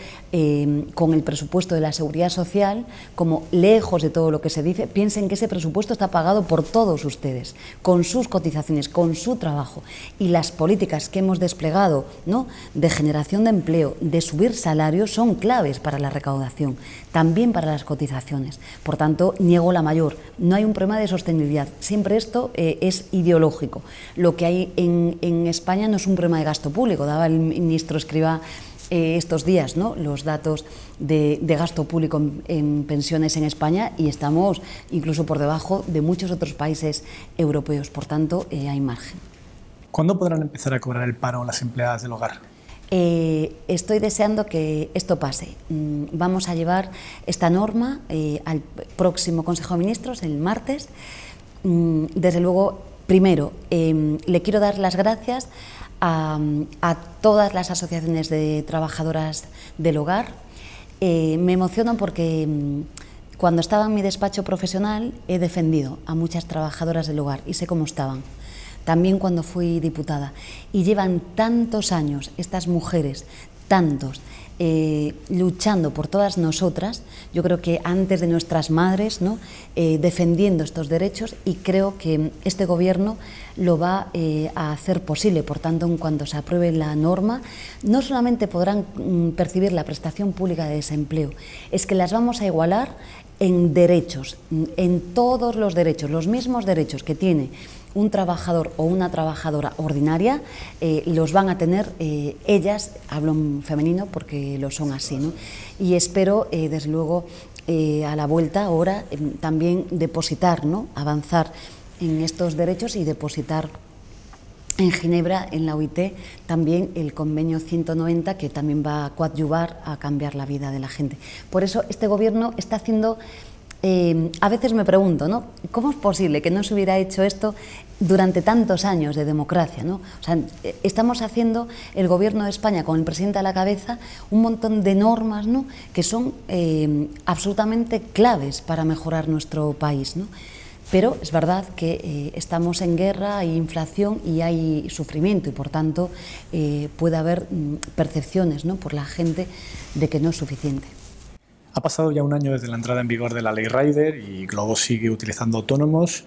con el presupuesto de la Seguridad Social, como lejos de todo lo que se dice, piensen que ese presupuesto está pagado por todos ustedes, con sus cotizaciones, con su trabajo, y las políticas que hemos desplegado, ¿no?, de generación de empleo, de subir salarios, son claves para la recaudación, también para las cotizaciones. Por tanto, niego la mayor. No hay un problema de sostenibilidad. Siempre esto es ideológico. Lo que hay en España no es un problema de gasto público. Daba el ministro Escrivá estos días, ¿no?, los datos de gasto público en pensiones en España, y estamos incluso por debajo de muchos otros países europeos. Por tanto, hay margen. ¿Cuándo podrán empezar a cobrar el paro las empleadas del hogar? Estoy deseando que esto pase. Vamos a llevar esta norma al próximo Consejo de Ministros, el martes. Desde luego, primero, le quiero dar las gracias a todas las asociaciones de trabajadoras del hogar. Me emociono porque cuando estaba en mi despacho profesional he defendido a muchas trabajadoras del hogar y sé cómo estaban. También cuando fui diputada, y llevan tantos años estas mujeres, tantos, luchando por todas nosotras, yo creo que antes de nuestras madres, ¿no?, defendiendo estos derechos, y creo que este gobierno lo va a hacer posible. Por tanto, en cuanto se apruebe la norma, no solamente podrán percibir la prestación pública de desempleo, es que las vamos a igualar en derechos, en todos los derechos, los mismos derechos que tiene un trabajador o una trabajadora ordinaria, los van a tener ellas, hablo en femenino porque lo son así, ¿no? Y espero, desde luego, a la vuelta ahora también depositar, ¿no?, avanzar en estos derechos y depositar en Ginebra, en la OIT, también el convenio 190, que también va a coadyuvar a cambiar la vida de la gente. Por eso este gobierno está haciendo... a veces me pregunto, ¿no?, ¿cómo es posible que no se hubiera hecho esto durante tantos años de democracia, ¿no? O sea, estamos haciendo, el Gobierno de España, con el presidente a la cabeza, un montón de normas, ¿no?, que son absolutamente claves para mejorar nuestro país, ¿no? Pero es verdad que estamos en guerra, hay inflación y hay sufrimiento, y por tanto puede haber percepciones, ¿no?, por la gente de que no es suficiente. Ha pasado ya un año desde la entrada en vigor de la ley Rider y Glovo sigue utilizando autónomos.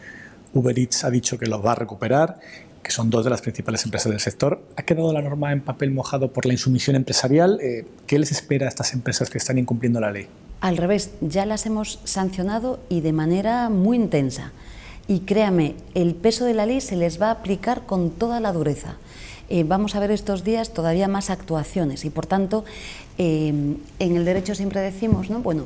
Uber Eats ha dicho que los va a recuperar, que son dos de las principales empresas del sector. ¿Ha quedado la norma en papel mojado por la insumisión empresarial? ¿Qué les espera a estas empresas que están incumpliendo la ley? Al revés, ya las hemos sancionado, y de manera muy intensa. Y créame, el peso de la ley se les va a aplicar con toda la dureza. Vamos a ver estos días todavía más actuaciones, y por tanto en el derecho siempre decimos, ¿no?, bueno,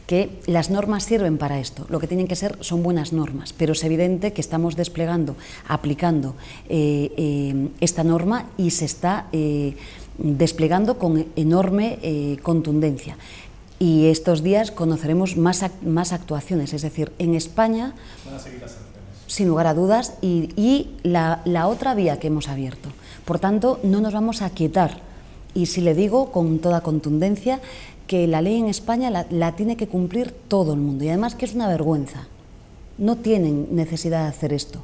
que las normas sirven para esto, lo que tienen que ser son buenas normas, pero es evidente que estamos desplegando, aplicando esta norma, y se está desplegando con enorme contundencia. Y estos días conoceremos más actuaciones, es decir, en España, van a seguir las sanciones, sin lugar a dudas, y la otra vía que hemos abierto. Por tanto, no nos vamos a aquietar, y si le digo con toda contundencia que la ley en España la tiene que cumplir todo el mundo, y además que es una vergüenza. No tienen necesidad de hacer esto.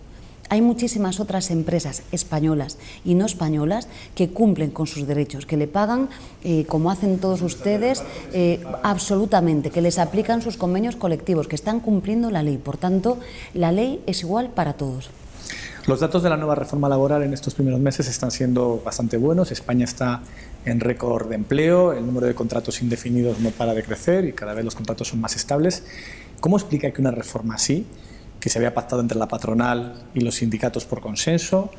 Hay muchísimas otras empresas españolas y no españolas que cumplen con sus derechos, que le pagan como hacen todos ustedes, absolutamente, que les aplican sus convenios colectivos, que están cumpliendo la ley. Por tanto, la ley es igual para todos. Los datos de la nueva reforma laboral en estos primeros meses están siendo bastante buenos. España está en récord de empleo, el número de contratos indefinidos no para de crecer y cada vez los contratos son más estables. ¿Cómo explica que una reforma así, que se había pactado entre la patronal y los sindicatos por consenso,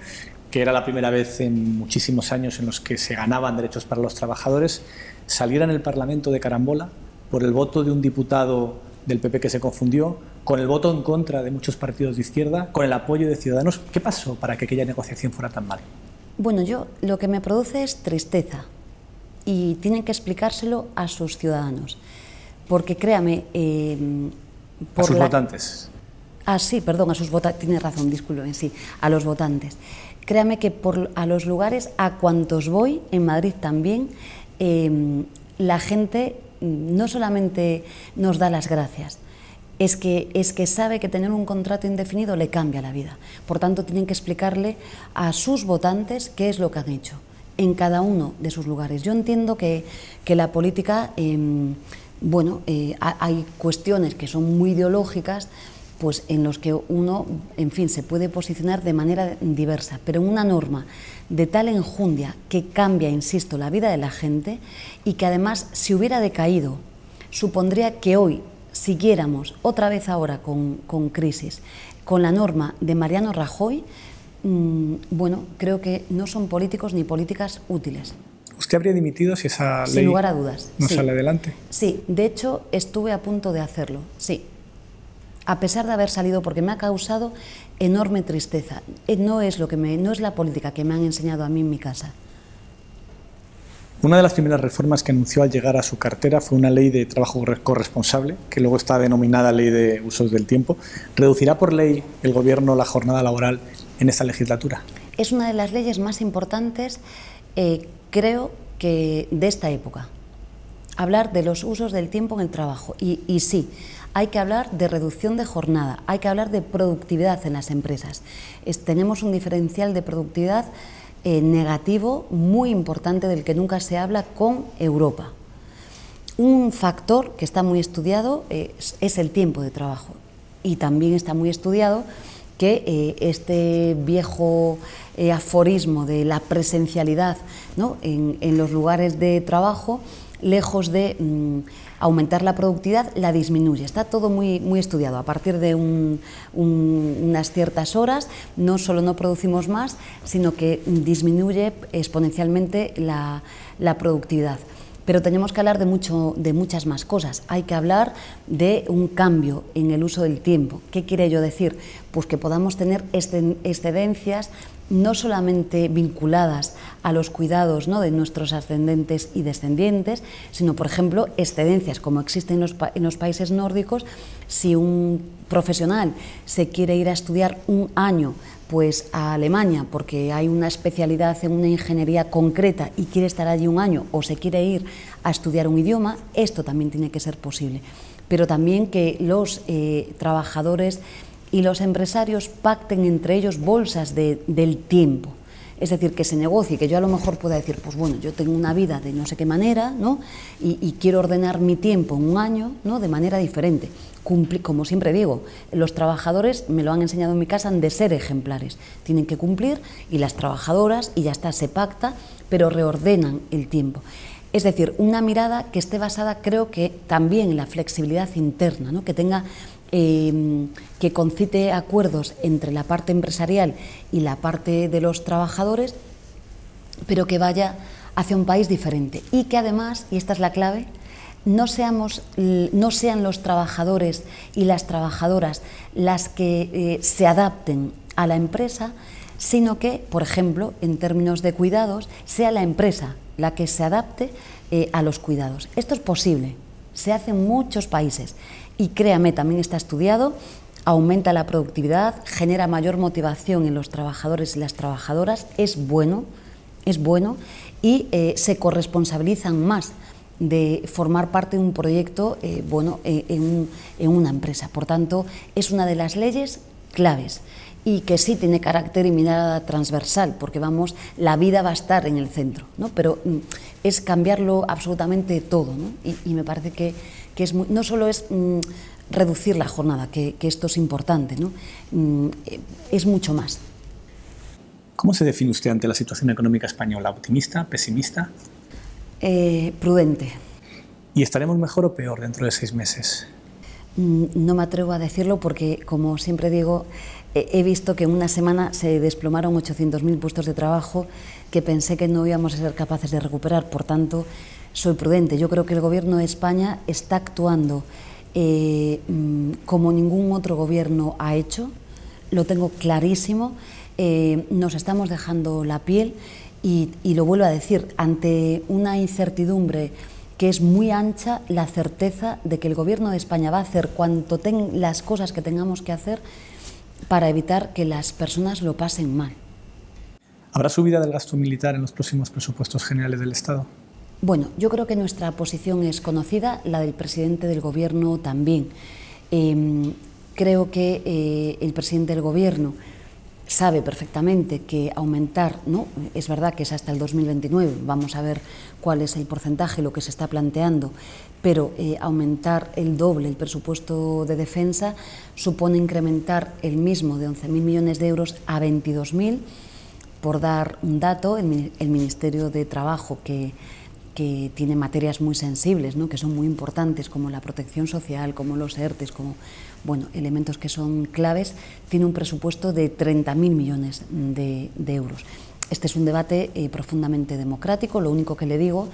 que era la primera vez en muchísimos años en los que se ganaban derechos para los trabajadores, saliera en el Parlamento de carambola por el voto de un diputado del PP que se confundió, con el voto en contra de muchos partidos de izquierda, con el apoyo de Ciudadanos. ¿Qué pasó para que aquella negociación fuera tan mal? Bueno, yo lo que me produce es tristeza y tienen que explicárselo a sus ciudadanos, porque créame... a sus votantes. Sí, perdón, a sus votantes, tienes razón, discúlpeme, sí, a los votantes. Créame que a los lugares a cuantos voy, en Madrid también, la gente no solamente nos da las gracias, es que sabe que tener un contrato indefinido le cambia la vida. Por tanto, tienen que explicarle a sus votantes qué es lo que han hecho en cada uno de sus lugares. Yo entiendo que la política, hay cuestiones que son muy ideológicas, pues en los que uno, en fin, se puede posicionar de manera diversa, pero en una norma de tal enjundia que cambia, insisto, la vida de la gente y que además, si hubiera decaído, supondría que hoy siguiéramos otra vez ahora con crisis, con la norma de Mariano Rajoy, creo que no son políticos ni políticas útiles. ¿Usted habría dimitido si esa ley sin lugar a dudas, no sí. sale adelante? Sí, de hecho estuve a punto de hacerlo, sí. A pesar de haber salido, porque me ha causado enorme tristeza. No es la política que me han enseñado a mí en mi casa. Una de las primeras reformas que anunció al llegar a su cartera fue una ley de trabajo corresponsable, que luego está denominada Ley de Usos del Tiempo. ¿Reducirá por ley el Gobierno la jornada laboral en esta legislatura? Es una de las leyes más importantes, creo que de esta época. Hablar de los usos del tiempo en el trabajo. Y sí, hay que hablar de reducción de jornada, hay que hablar de productividad en las empresas. Tenemos un diferencial de productividad negativo muy importante del que nunca se habla con Europa. Un factor que está muy estudiado es el tiempo de trabajo, y también está muy estudiado que este viejo aforismo de la presencialidad, ¿no?, en los lugares de trabajo, lejos de aumentar la productividad, la disminuye. Está todo muy estudiado. A partir de unas ciertas horas, no solo no producimos más, sino que disminuye exponencialmente la productividad. Pero tenemos que hablar de muchas más cosas. Hay que hablar de un cambio en el uso del tiempo. ¿Qué quiere ello decir? Pues que podamos tener excedencias no solamente vinculadas a los cuidados, ¿no?, de nuestros ascendentes y descendientes, sino, por ejemplo, excedencias como existen en los países nórdicos. Si un profesional se quiere ir a estudiar un año pues a Alemania porque hay una especialidad en una ingeniería concreta y quiere estar allí un año, o se quiere ir a estudiar un idioma, esto también tiene que ser posible. Pero también que los trabajadores y los empresarios pacten entre ellos bolsas del tiempo. Es decir, que se negocie, que yo a lo mejor pueda decir, pues bueno, yo tengo una vida de no sé qué manera, ¿no?, y quiero ordenar mi tiempo en un año, ¿no?, de manera diferente. Como siempre digo, los trabajadores, me lo han enseñado en mi casa, han de ser ejemplares. Tienen que cumplir, y las trabajadoras, y ya está, se pacta, pero reordenan el tiempo. Es decir, una mirada que esté basada, creo que también en la flexibilidad interna, ¿no?, que tenga... que concite acuerdos entre la parte empresarial y la parte de los trabajadores, pero que vaya hacia un país diferente, y que además, y esta es la clave, no sean los trabajadores y las trabajadoras las que se adapten a la empresa, sino que, por ejemplo, en términos de cuidados, sea la empresa la que se adapte a los cuidados. Esto es posible, se hace en muchos países. Y créame, también está estudiado, aumenta la productividad, genera mayor motivación en los trabajadores y las trabajadoras, es bueno, y se corresponsabilizan más de formar parte de un proyecto en una empresa. Por tanto, es una de las leyes claves, y que sí tiene carácter y mirada transversal, porque la vida va a estar en el centro, ¿no?, pero es cambiarlo absolutamente todo, ¿no? Y me parece que no solo es reducir la jornada, que esto es importante, ¿no?, es mucho más. ¿Cómo se define usted ante la situación económica española? ¿Optimista? ¿Pesimista? Prudente. ¿Y estaremos mejor o peor dentro de 6 meses? No me atrevo a decirlo porque, como siempre digo, he visto que en una semana se desplomaron 800.000 puestos de trabajo que pensé que no íbamos a ser capaces de recuperar. Por tanto, soy prudente. Yo creo que el Gobierno de España está actuando como ningún otro gobierno ha hecho. Lo tengo clarísimo. Nos estamos dejando la piel y lo vuelvo a decir, ante una incertidumbre que es muy ancha, la certeza de que el Gobierno de España va a hacer las cosas que tengamos que hacer para evitar que las personas lo pasen mal. ¿Habrá subida del gasto militar en los próximos presupuestos generales del Estado? Bueno, yo creo que nuestra posición es conocida, la del presidente del Gobierno también. Creo que el presidente del Gobierno sabe perfectamente que aumentar, ¿no? Es verdad que es hasta el 2029, vamos a ver cuál es el porcentaje, lo que se está planteando, pero aumentar el doble el presupuesto de defensa supone incrementar el mismo de 11.000 millones de euros a 22.000. Por dar un dato, el Ministerio de Trabajo, que tiene materias muy sensibles, ¿no?, que son muy importantes, como la protección social, como los ERTEs, como elementos que son claves, tiene un presupuesto de 30.000 millones de euros. Este es un debate profundamente democrático. Lo único que le digo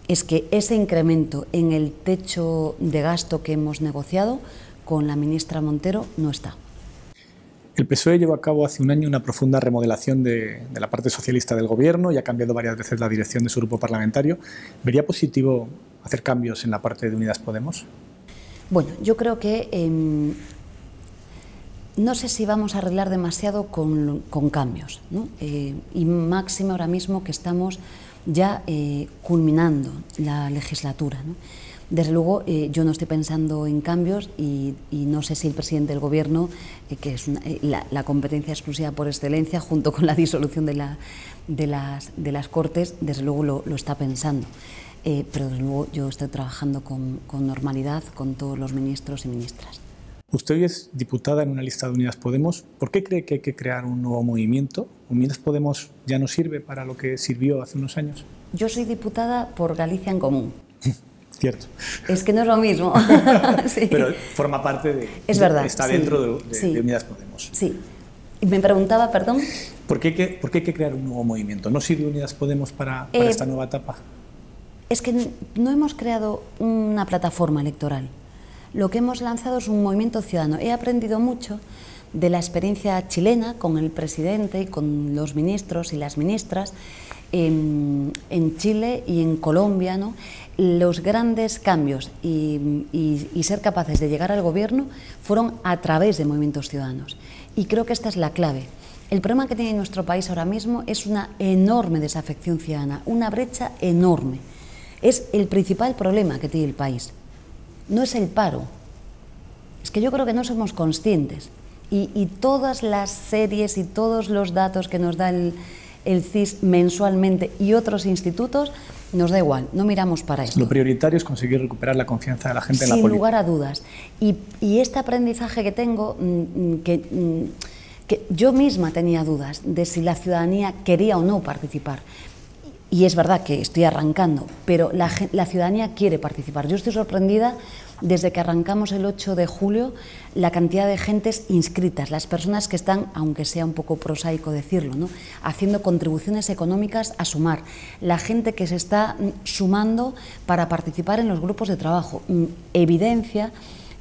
es que ese incremento en el techo de gasto que hemos negociado con la ministra Montero no está. El PSOE llevó a cabo hace un año una profunda remodelación de la parte socialista del Gobierno y ha cambiado varias veces la dirección de su grupo parlamentario. ¿Vería positivo hacer cambios en la parte de Unidas Podemos? Bueno, yo creo que no sé si vamos a arreglar demasiado con cambios, ¿no? Y máximo ahora mismo que estamos ya culminando la legislatura, ¿no? Desde luego, yo no estoy pensando en cambios y no sé si el presidente del Gobierno, que es la competencia exclusiva por excelencia, junto con la disolución de las Cortes, desde luego lo está pensando. Pero desde luego yo estoy trabajando con normalidad con todos los ministros y ministras. Usted hoy es diputada en una lista de Unidas Podemos. ¿Por qué cree que hay que crear un nuevo movimiento? ¿Unidas Podemos ya no sirve para lo que sirvió hace unos años? Yo soy diputada por Galicia en Común. Cierto. Es que no es lo mismo. Sí. Pero forma parte de... Es verdad. Está sí, dentro sí. de Unidas Podemos. Sí. Y me preguntaba, perdón. ¿Por qué hay que crear un nuevo movimiento? ¿No sirve Unidas Podemos para esta nueva etapa? Es que no hemos creado una plataforma electoral. Lo que hemos lanzado es un movimiento ciudadano. He aprendido mucho de la experiencia chilena con el presidente y con los ministros y las ministras en Chile y en Colombia, ¿no? Los grandes cambios y ser capaces de llegar al gobierno fueron a través de movimientos ciudadanos. Y creo que esta es la clave. El problema que tiene nuestro país ahora mismo es una enorme desafección ciudadana, una brecha enorme. Es el principal problema que tiene el país. No es el paro. Es que yo creo que no somos conscientes. Y todas las series y todos los datos que nos da el CIS mensualmente y otros institutos, nos da igual, no miramos para eso. Lo prioritario es conseguir recuperar la confianza de la gente en la política. Sin lugar a dudas. Y este aprendizaje que tengo, que yo misma tenía dudas de si la ciudadanía quería o no participar. Y es verdad que estoy arrancando, pero la ciudadanía quiere participar. Yo estoy sorprendida desde que arrancamos el 8 de julio, la cantidad de gentes inscritas, las personas que están, aunque sea un poco prosaico decirlo, ¿no?, haciendo contribuciones económicas a sumar, la gente que se está sumando para participar en los grupos de trabajo, evidencia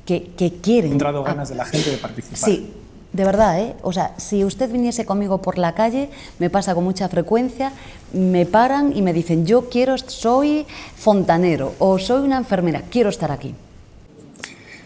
que quieren... ¿Ha entrado ganas de la gente de participar? Sí. De verdad, ¿eh? O sea, si usted viniese conmigo por la calle, me pasa con mucha frecuencia, me paran y me dicen, yo soy fontanero o soy una enfermera, quiero estar aquí.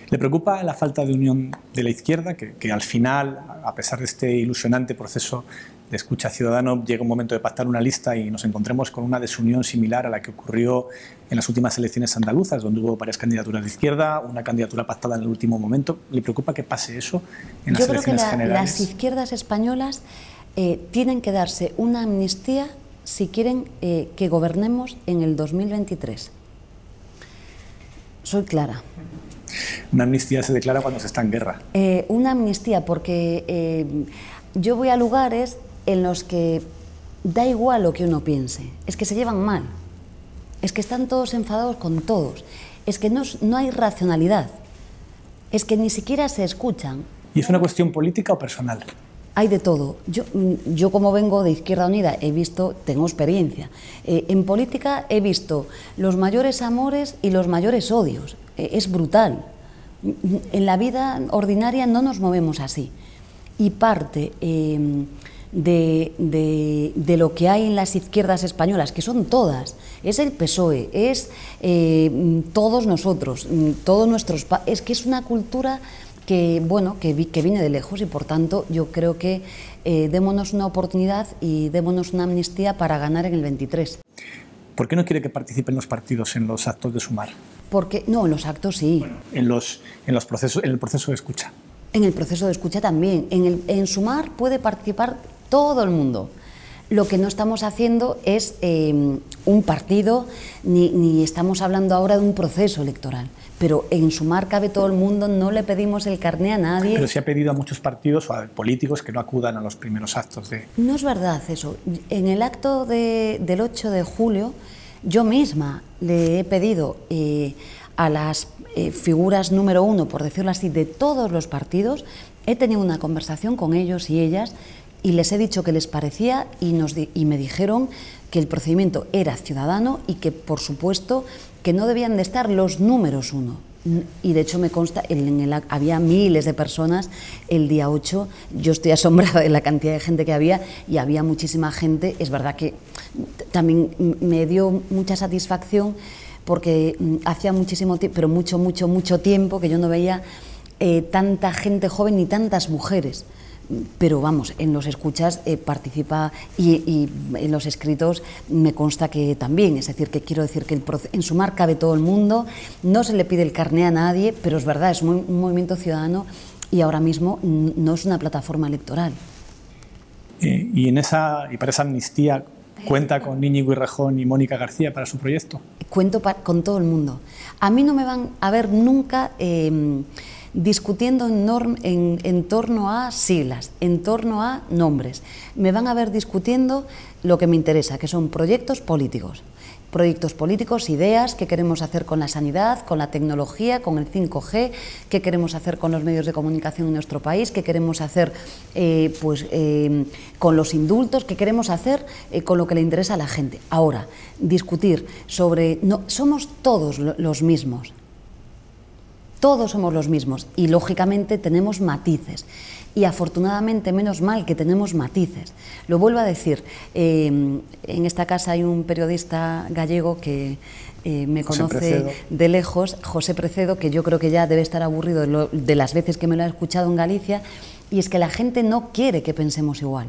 ¿Le preocupa la falta de unión de la izquierda, que al final, a pesar de este ilusionante proceso de escucha ciudadano, llega un momento de pactar una lista y nos encontremos con una desunión similar a la que ocurrió en las últimas elecciones andaluzas, donde hubo varias candidaturas de izquierda, una candidatura pactada en el último momento? ¿Le preocupa que pase eso en las elecciones generales? Yo creo que las izquierdas españolas tienen que darse una amnistía si quieren que gobernemos en el 2023. Soy clara. Una amnistía se declara cuando se está en guerra. Una amnistía porque yo voy a lugares en los que da igual lo que uno piense, es que se llevan mal, es que están todos enfadados con todos, es que no hay racionalidad. Es que ni siquiera se escuchan. ¿Y es una cuestión política o personal? Hay de todo. Yo como vengo de Izquierda Unida tengo experiencia. En política he visto los mayores amores y los mayores odios. Es brutal. En la vida ordinaria no nos movemos así. Y parte de lo que hay en las izquierdas españolas, que son todas, es el PSOE, es todos nosotros, todos nuestros... Es que es una cultura que, bueno, que viene de lejos y, por tanto, yo creo que démonos una oportunidad y démonos una amnistía para ganar en el 23. ¿Por qué no quiere que participen los partidos en los actos de Sumar? Porque, no, en los actos sí. Bueno, en el proceso de escucha. En el proceso de escucha también. En Sumar puede participar todo el mundo. Lo que no estamos haciendo es un partido, ni estamos hablando ahora de un proceso electoral. Pero en Sumar cabe todo el mundo, no le pedimos el carné a nadie. Pero se ha pedido a muchos partidos o a políticos que no acudan a los primeros actos de... No es verdad eso. En el acto del 8 de julio, yo misma le he pedido a las figuras número 1, por decirlo así, de todos los partidos, he tenido una conversación con ellos y ellas y les he dicho que les parecía y me dijeron que el procedimiento era ciudadano y que, por supuesto, que no debían de estar los números 1. Y de hecho me consta, había miles de personas el día 8, yo estoy asombrada de la cantidad de gente que había y había muchísima gente. Es verdad que también me dio mucha satisfacción porque hacía muchísimo tiempo, pero mucho tiempo que yo no veía tanta gente joven ni tantas mujeres. Pero vamos, en los escuchas participa y en los escritos me consta que también, es decir, que quiero decir que en Sumar cabe todo el mundo, no se le pide el carné a nadie, pero es verdad, es un movimiento ciudadano y ahora mismo no es una plataforma electoral. Y para esa amnistía, ¿cuenta con Íñigo Errejón y Mónica García para su proyecto? Cuento con todo el mundo. A mí no me van a ver nunca discutiendo en torno a siglas, en torno a nombres. Me van a ver discutiendo lo que me interesa, que son proyectos políticos. Proyectos políticos, ideas, qué queremos hacer con la sanidad, con la tecnología, con el 5G, qué queremos hacer con los medios de comunicación en nuestro país, qué queremos hacer con los indultos, qué queremos hacer con lo que le interesa a la gente. Ahora, discutir sobre... No, somos todos los mismos. Todos somos los mismos y, lógicamente, tenemos matices. Y, afortunadamente, menos mal que tenemos matices. Lo vuelvo a decir, en esta casa hay un periodista gallego que me conoce de lejos, José Precedo, que yo creo que ya debe estar aburrido de las veces que me lo ha escuchado en Galicia, y es que la gente no quiere que pensemos igual.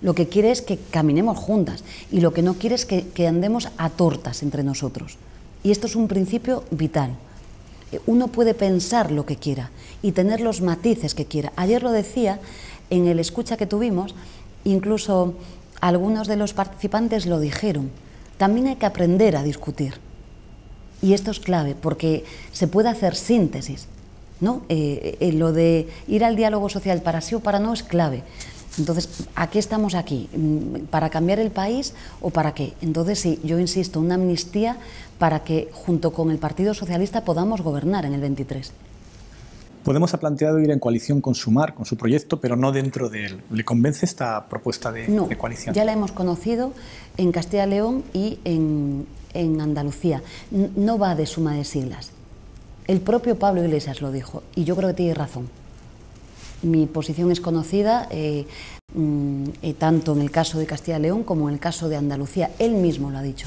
Lo que quiere es que caminemos juntas y lo que no quiere es que andemos a tortas entre nosotros. Y esto es un principio vital. Uno puede pensar lo que quiera y tener los matices que quiera. Ayer lo decía en el escucha que tuvimos, incluso algunos de los participantes lo dijeron. También hay que aprender a discutir. Y esto es clave, porque se puede hacer síntesis, ¿no? Lo de ir al diálogo social para sí o para no es clave. Entonces, ¿a qué estamos aquí? ¿Para cambiar el país o para qué? Entonces, sí, yo insisto, una amnistía para que, junto con el Partido Socialista, podamos gobernar en el 23. Podemos ha planteado ir en coalición con Sumar, con su proyecto, pero no dentro de él. ¿Le convence esta propuesta de coalición? Ya la hemos conocido en Castilla y León y en Andalucía. No va de suma de siglas. El propio Pablo Iglesias lo dijo y yo creo que tiene razón. Mi posición es conocida tanto en el caso de Castilla y León como en el caso de Andalucía. Él mismo lo ha dicho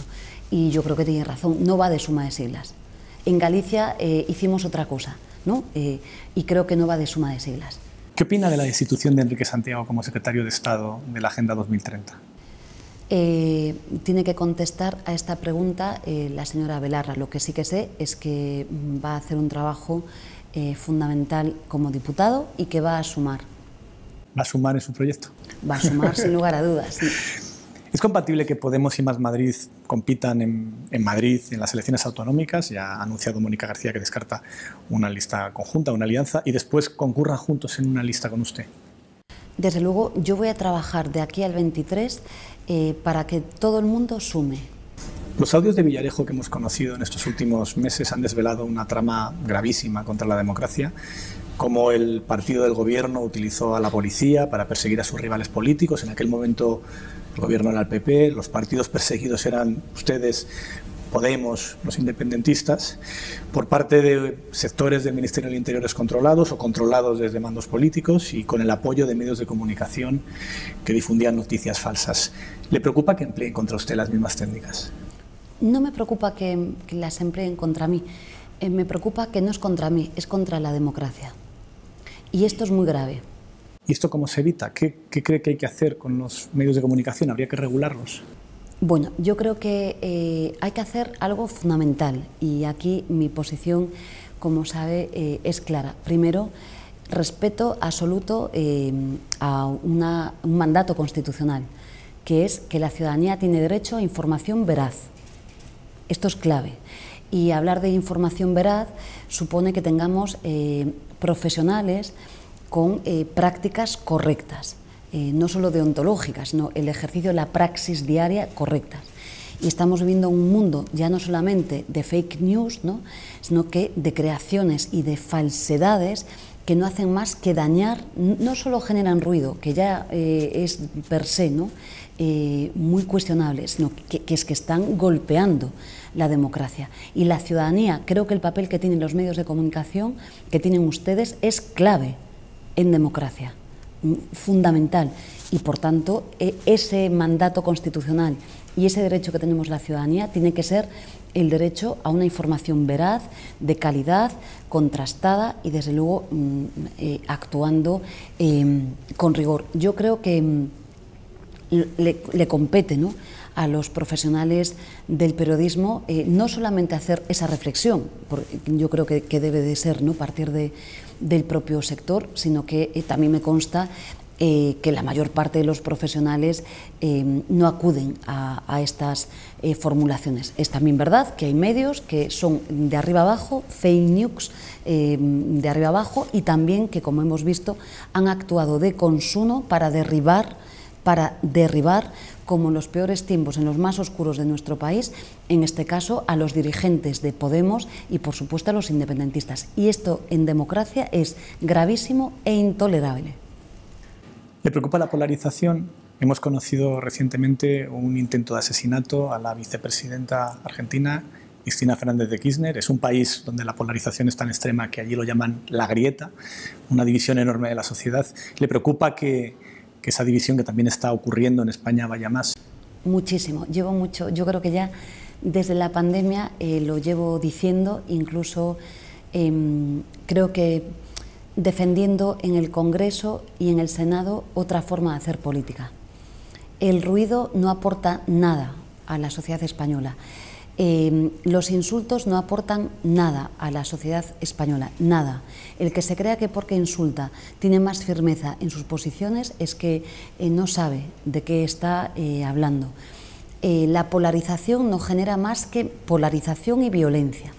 y yo creo que tiene razón, no va de suma de siglas. En Galicia hicimos otra cosa, ¿no? Y creo que no va de suma de siglas. ¿Qué opina de la destitución de Enrique Santiago como secretario de Estado de la Agenda 2030? Tiene que contestar a esta pregunta la señora Belarra. Lo que sí que sé es que va a hacer un trabajo fundamental como diputado y que va a sumar. ¿Va a sumar en su proyecto? Va a sumar sin lugar a dudas, sí. ¿Es compatible que Podemos y Más Madrid compitan en Madrid en las elecciones autonómicas? Ya ha anunciado Mónica García que descarta una lista conjunta, una alianza, y después concurran juntos en una lista con usted. Desde luego, yo voy a trabajar de aquí al 23 para que todo el mundo sume. Los audios de Villarejo que hemos conocido en estos últimos meses han desvelado una trama gravísima contra la democracia. cómo el partido del gobierno utilizó a la policía para perseguir a sus rivales políticos. En aquel momento el gobierno era el PP, los partidos perseguidos eran ustedes, Podemos, los independentistas, por parte de sectores del Ministerio del Interior descontrolados o controlados desde mandos políticos y con el apoyo de medios de comunicación que difundían noticias falsas. ¿Le preocupa que empleen contra usted las mismas técnicas? No me preocupa que las empleen contra mí. Me preocupa que no es contra mí, es contra la democracia. Y esto es muy grave. ¿Y esto cómo se evita? ¿Qué cree que hay que hacer con los medios de comunicación? ¿Habría que regularlos? Bueno, yo creo que hay que hacer algo fundamental y aquí mi posición, como sabe, es clara. Primero, respeto absoluto a un mandato constitucional, que es que la ciudadanía tiene derecho a información veraz. Esto es clave. Y hablar de información veraz supone que tengamos profesionales con prácticas correctas. No solo deontológicas, sino el ejercicio de la praxis diaria correctas. Y estamos viviendo un mundo ya no solamente de fake news, ¿no?, sino que de creaciones y de falsedades que no hacen más que dañar, no solo generan ruido, que ya es per se, ¿no?, muy cuestionable, sino que están golpeando la democracia. Y la ciudadanía, creo que el papel que tienen los medios de comunicación, que tienen ustedes, es clave en democracia. Fundamental, y por tanto ese mandato constitucional y ese derecho que tenemos la ciudadanía tiene que ser el derecho a una información veraz, de calidad, contrastada y desde luego actuando con rigor. Yo creo que le compete, ¿no?, a los profesionales del periodismo no solamente hacer esa reflexión, porque yo creo que debe de ser, ¿no?, partir del propio sector, sino que también me consta que la mayor parte de los profesionales no acuden a estas formulaciones. Es también verdad que hay medios que son de arriba abajo, fake news de arriba abajo, y también que, como hemos visto, han actuado de consumo para derribar, como en los peores tiempos, en los más oscuros de nuestro país, en este caso a los dirigentes de Podemos y por supuesto a los independentistas. Y esto en democracia es gravísimo e intolerable. ¿Le preocupa la polarización? Hemos conocido recientemente un intento de asesinato a la vicepresidenta argentina, Cristina Fernández de Kirchner. Es un país donde la polarización es tan extrema que allí lo llaman la grieta, una división enorme de la sociedad. ¿Le preocupa que esa división que también está ocurriendo en España vaya más? Muchísimo, llevo mucho, yo creo que ya desde la pandemia lo llevo diciendo, incluso creo que defendiendo en el Congreso y en el Senado otra forma de hacer política. El ruido no aporta nada a la sociedad española. Los insultos no aportan nada a la sociedad española, nada. El que se crea que porque insulta tiene más firmeza en sus posiciones es que no sabe de qué está hablando. La polarización no genera más que polarización y violencia.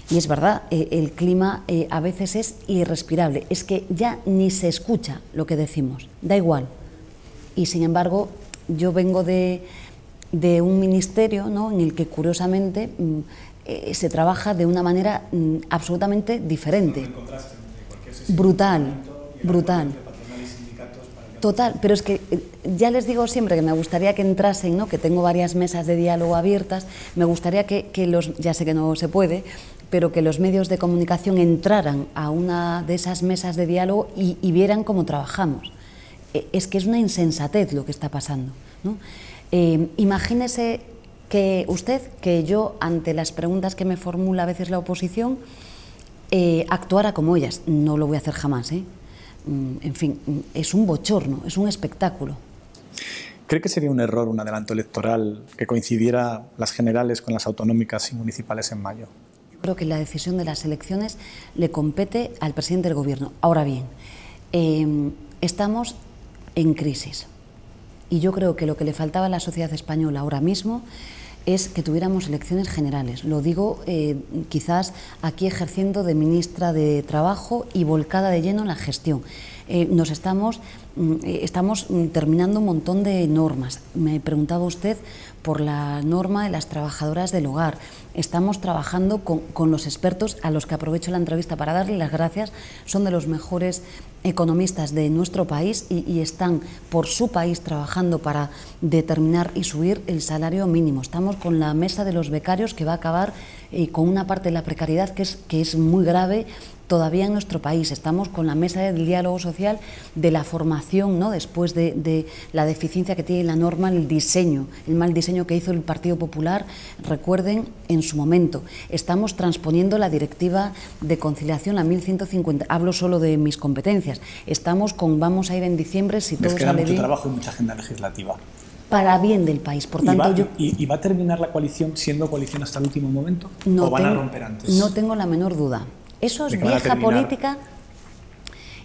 Y es verdad, el clima a veces es irrespirable, es que ya ni se escucha lo que decimos, da igual. Y sin embargo, yo vengo de un ministerio, ¿no?, en el que curiosamente se trabaja de una manera absolutamente diferente. Brutal. Total, pero es que ya les digo siempre que me gustaría que entrasen, ¿no?, que tengo varias mesas de diálogo abiertas, me gustaría que los, ya sé que no se puede, pero que los medios de comunicación entraran a una de esas mesas de diálogo y vieran cómo trabajamos. Es que es una insensatez lo que está pasando, ¿no? Imagínese que usted, que yo, ante las preguntas que me formula a veces la oposición, actuara como ellas. No lo voy a hacer jamás, ¿eh? En fin, es un bochorno, es un espectáculo. ¿Cree que sería un error un adelanto electoral que coincidiera las generales con las autonómicas y municipales en mayo? Yo creo que la decisión de las elecciones le compete al presidente del Gobierno. Ahora bien, estamos en crisis. Y yo creo que lo que le faltaba a la sociedad española ahora mismo es que tuviéramos elecciones generales. Lo digo quizás aquí ejerciendo de ministra de Trabajo y volcada de lleno en la gestión. Nos estamos estamos terminando un montón de normas. Me preguntaba usted por la norma de las trabajadoras del hogar. Estamos trabajando con los expertos, a los que aprovecho la entrevista para darles las gracias. Son de los mejores economistas de nuestro país y están por su país trabajando para determinar y subir el salario mínimo. Estamos con la mesa de los becarios, que va a acabar con una parte de la precariedad que es muy grave todavía en nuestro país. Estamos con la mesa del diálogo social, de la formación, ¿no?, después de la deficiencia que tiene la norma, el diseño, el mal diseño que hizo el Partido Popular, recuerden, en su momento. Estamos transponiendo la directiva de conciliación a 1150, hablo solo de mis competencias. Estamos vamos a ir en diciembre, si todo sale bien. Mucho trabajo y mucha agenda legislativa. Para bien del país, por tanto ¿Y va a terminar la coalición siendo coalición hasta el último momento? ¿O van a romper antes? No tengo la menor duda. Eso es vieja política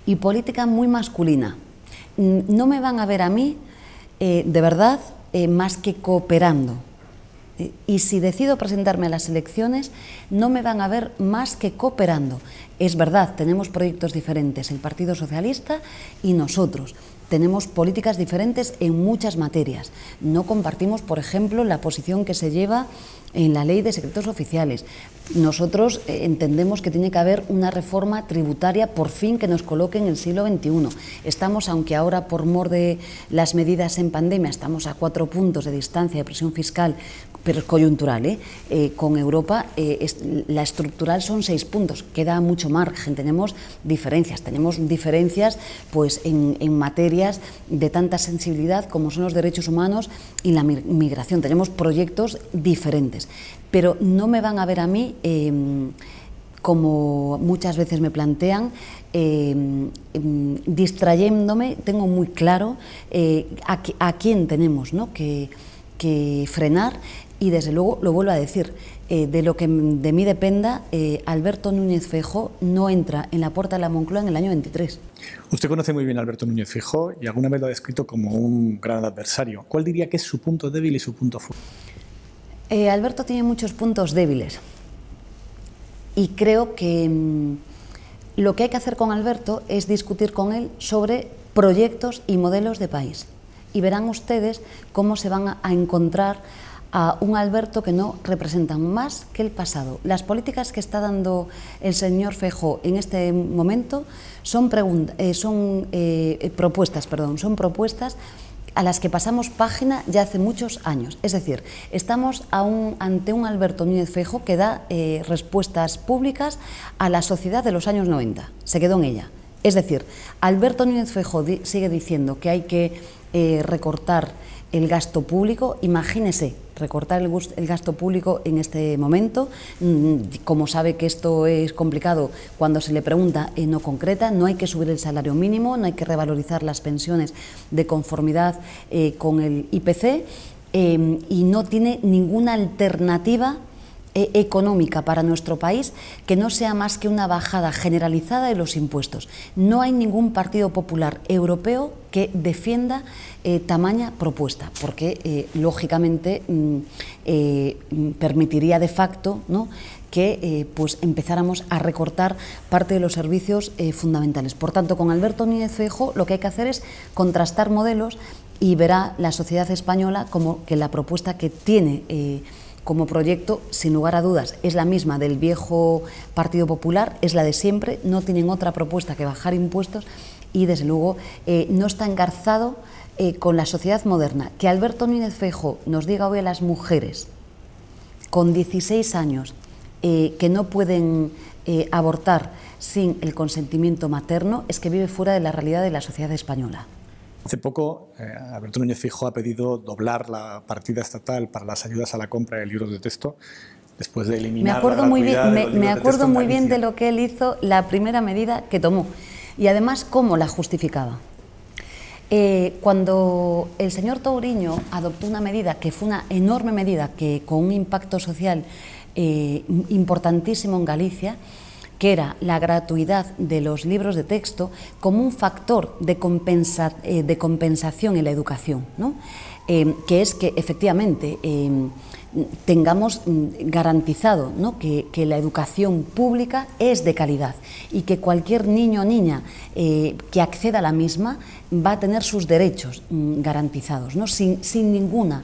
y política muy masculina. No me van a ver a mí, de verdad, más que cooperando. Y si decido presentarme a las elecciones, no me van a ver más que cooperando. Es verdad, tenemos proyectos diferentes, el Partido Socialista y nosotros. Tenemos políticas diferentes en muchas materias. No compartimos, por ejemplo, la posición que se lleva en la Ley de Secretos Oficiales. Nosotros entendemos que tiene que haber una reforma tributaria, por fin, que nos coloque en el siglo XXI. Estamos, aunque ahora por mor de las medidas en pandemia, estamos a 4 puntos de distancia de presión fiscal, pero es coyuntural, con Europa, la estructural son 6 puntos, queda mucho margen, tenemos diferencias pues en materias de tanta sensibilidad como son los derechos humanos y la migración, tenemos proyectos diferentes, pero no me van a ver a mí, como muchas veces me plantean, distrayéndome. Tengo muy claro a quién tenemos, ¿no?, que frenar. Y desde luego, lo vuelvo a decir, de lo que de mí dependa, Alberto Núñez Feijóo no entra en la puerta de la Moncloa en el año 23. Usted conoce muy bien a Alberto Núñez Feijóo y alguna vez lo ha descrito como un gran adversario. ¿Cuál diría que es su punto débil y su punto fuerte? Alberto tiene muchos puntos débiles y creo que lo que hay que hacer con Alberto es discutir con él sobre proyectos y modelos de país. Y verán ustedes cómo se van a encontrar a un Alberto que no representan más que el pasado. Las políticas que está dando el señor Feijóo en este momento son propuestas a las que pasamos página ya hace muchos años. Es decir, estamos ante un Alberto Núñez Feijóo que da respuestas públicas a la sociedad de los años 90, se quedó en ella. Es decir, Alberto Núñez Feijóo sigue diciendo que hay que recortar el gasto público. Imagínese recortar el gasto público en este momento. Como sabe que esto es complicado, cuando se le pregunta no concreta. No hay que subir el salario mínimo, no hay que revalorizar las pensiones de conformidad con el IPC, y no tiene ninguna alternativa económica para nuestro país que no sea más que una bajada generalizada de los impuestos. No hay ningún partido popular europeo que defienda tamaña propuesta, porque lógicamente permitiría de facto, ¿no?, que pues empezáramos a recortar parte de los servicios fundamentales. Por tanto, con Alberto Núñez Feijóo lo que hay que hacer es contrastar modelos, y verá la sociedad española como que la propuesta que tiene como proyecto, sin lugar a dudas, es la misma del viejo Partido Popular, es la de siempre, no tienen otra propuesta que bajar impuestos y, desde luego, no está engarzado con la sociedad moderna. Que Alberto Núñez Feijóo nos diga hoy a las mujeres con 16 años que no pueden abortar sin el consentimiento materno, es que vive fuera de la realidad de la sociedad española. Hace poco, Alberto Núñez Feijóo ha pedido doblar la partida estatal para las ayudas a la compra de libros de texto, después de eliminar me acuerdo muy bien de lo que él hizo, la primera medida que tomó, y además cómo la justificaba. Cuando el señor Touriño adoptó una medida que fue una enorme medida, que con un impacto social importantísimo en Galicia, que era la gratuidad de los libros de texto como un factor de compensación en la educación, ¿no? Que es que efectivamente tengamos garantizado, ¿no?, que la educación pública es de calidad y que cualquier niño o niña que acceda a la misma va a tener sus derechos garantizados, ¿no?, sin ninguna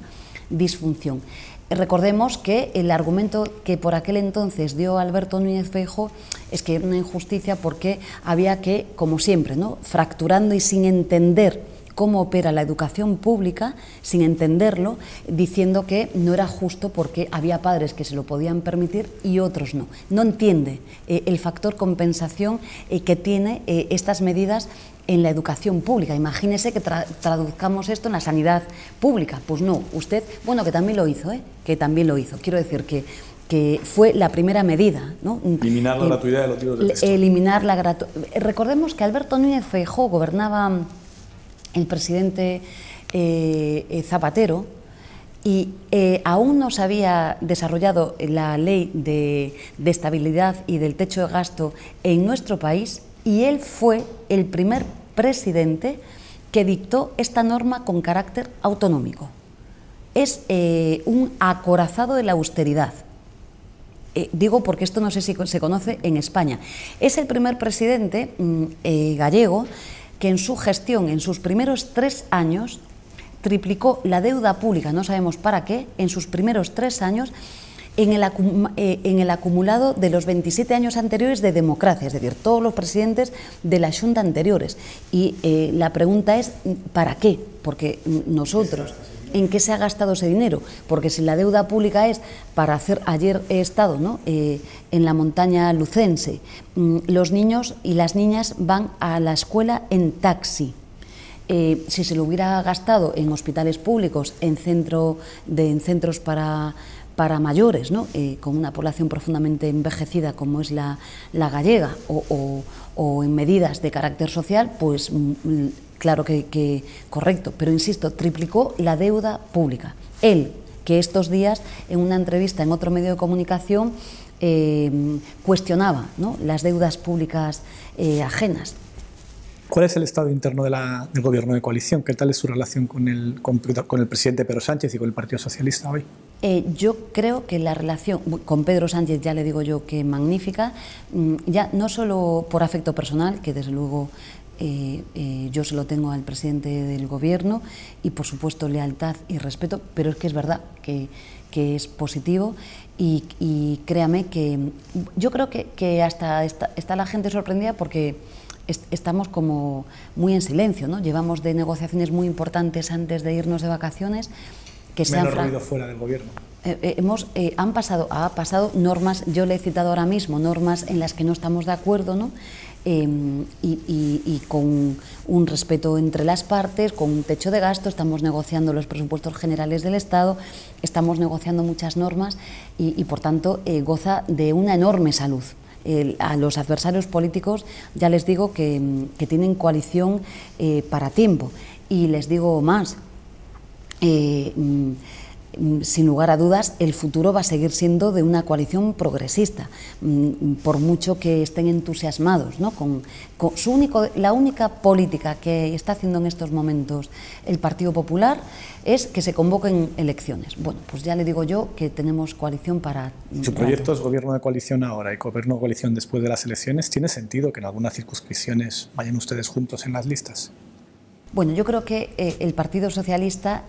disfunción. Recordemos que el argumento que por aquel entonces dio Alberto Núñez Feijóo es que era una injusticia porque había que, como siempre, ¿no?, fracturando y sin entender cómo opera la educación pública, sin entenderlo, diciendo que no era justo porque había padres que se lo podían permitir y otros no. No entiende el factor compensación que tiene estas medidas en la educación pública. Imagínese que traduzcamos esto en la sanidad pública. Pues no, usted, bueno, que también lo hizo, que también lo hizo. Quiero decir que fue la primera medida, ¿no? Eliminar la gratuidad de los libros de texto. Eliminar la gratuidad. Recordemos que Alberto Núñez Feijóo gobernaba el presidente Zapatero y aún no se había desarrollado la ley de estabilidad y del techo de gasto en nuestro país, y él fue el primer presidente que dictó esta norma con carácter autonómico. Es un acorazado de la austeridad. Digo porque esto no sé si se conoce en España. Es el primer presidente gallego que en su gestión, en sus primeros 3 años, triplicó la deuda pública, no sabemos para qué, en sus primeros 3 años, en el acumulado de los 27 años anteriores de democracia, es decir, todos los presidentes de la Xunta anteriores. Y la pregunta es, ¿para qué? Porque nosotros, ¿en qué se ha gastado ese dinero? Porque si la deuda pública es para hacer, ayer he estado, ¿no?, en la montaña lucense, los niños y las niñas van a la escuela en taxi. Si se lo hubiera gastado en hospitales públicos, en centros para mayores, ¿no?, con una población profundamente envejecida como es la gallega, o en medidas de carácter social, pues claro que correcto, pero insisto, triplicó la deuda pública. Él, que estos días en una entrevista en otro medio de comunicación cuestionaba, ¿no?, las deudas públicas ajenas. ¿Cuál es el estado interno del gobierno de coalición? ¿Qué tal es su relación con el presidente Pedro Sánchez y con el Partido Socialista hoy? Yo creo que la relación con Pedro Sánchez, ya le digo yo que magnífica, ya no solo por afecto personal, que desde luego yo se lo tengo al presidente del gobierno, y por supuesto lealtad y respeto, pero es que es verdad que es positivo, y créame que yo creo que hasta está la gente sorprendida porque estamos como muy en silencio, ¿no? Llevamos de negociaciones muy importantes antes de irnos de vacaciones. Que menos ruido fuera del gobierno. Ha pasado normas, yo le he citado ahora mismo, normas en las que no estamos de acuerdo, ¿no? Y con un respeto entre las partes, con un techo de gasto, estamos negociando los presupuestos generales del Estado, estamos negociando muchas normas y por tanto goza de una enorme salud. A los adversarios políticos ya les digo que tienen coalición para tiempo, y les digo más, sin lugar a dudas el futuro va a seguir siendo de una coalición progresista, por mucho que estén entusiasmados, ¿no?, con la única política que está haciendo en estos momentos el Partido Popular es que se convoquen elecciones. Bueno, pues ya le digo yo que tenemos coalición para... ¿Su proyecto es gobierno de coalición ahora y gobierno de coalición después de las elecciones? ¿Tiene sentido que en algunas circunscripciones vayan ustedes juntos en las listas? Bueno, yo creo que el Partido Socialista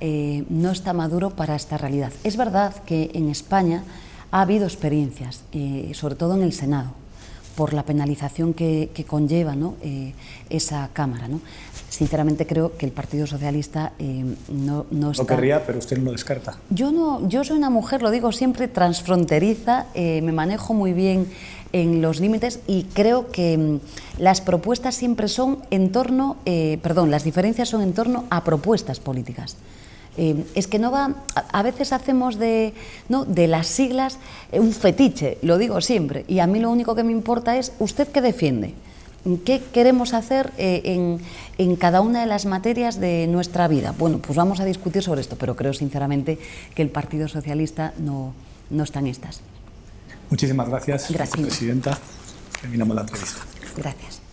no está maduro para esta realidad. Es verdad que en España ha habido experiencias, sobre todo en el Senado, por la penalización que conlleva, ¿no?, esa Cámara, ¿no? Sinceramente creo que el Partido Socialista no está... Lo querría, pero usted no lo descarta. Yo soy una mujer, lo digo siempre, transfronteriza, me manejo muy bien en los límites, y creo que las propuestas siempre son en torno, las diferencias son en torno a propuestas políticas. Es que no va, a veces hacemos de las siglas un fetiche, lo digo siempre, y a mí lo único que me importa es usted qué defiende, qué queremos hacer en cada una de las materias de nuestra vida. Bueno, pues vamos a discutir sobre esto, pero creo sinceramente que el Partido Socialista no está en estas. Muchísimas gracias, presidenta. terminamos la entrevista. Gracias.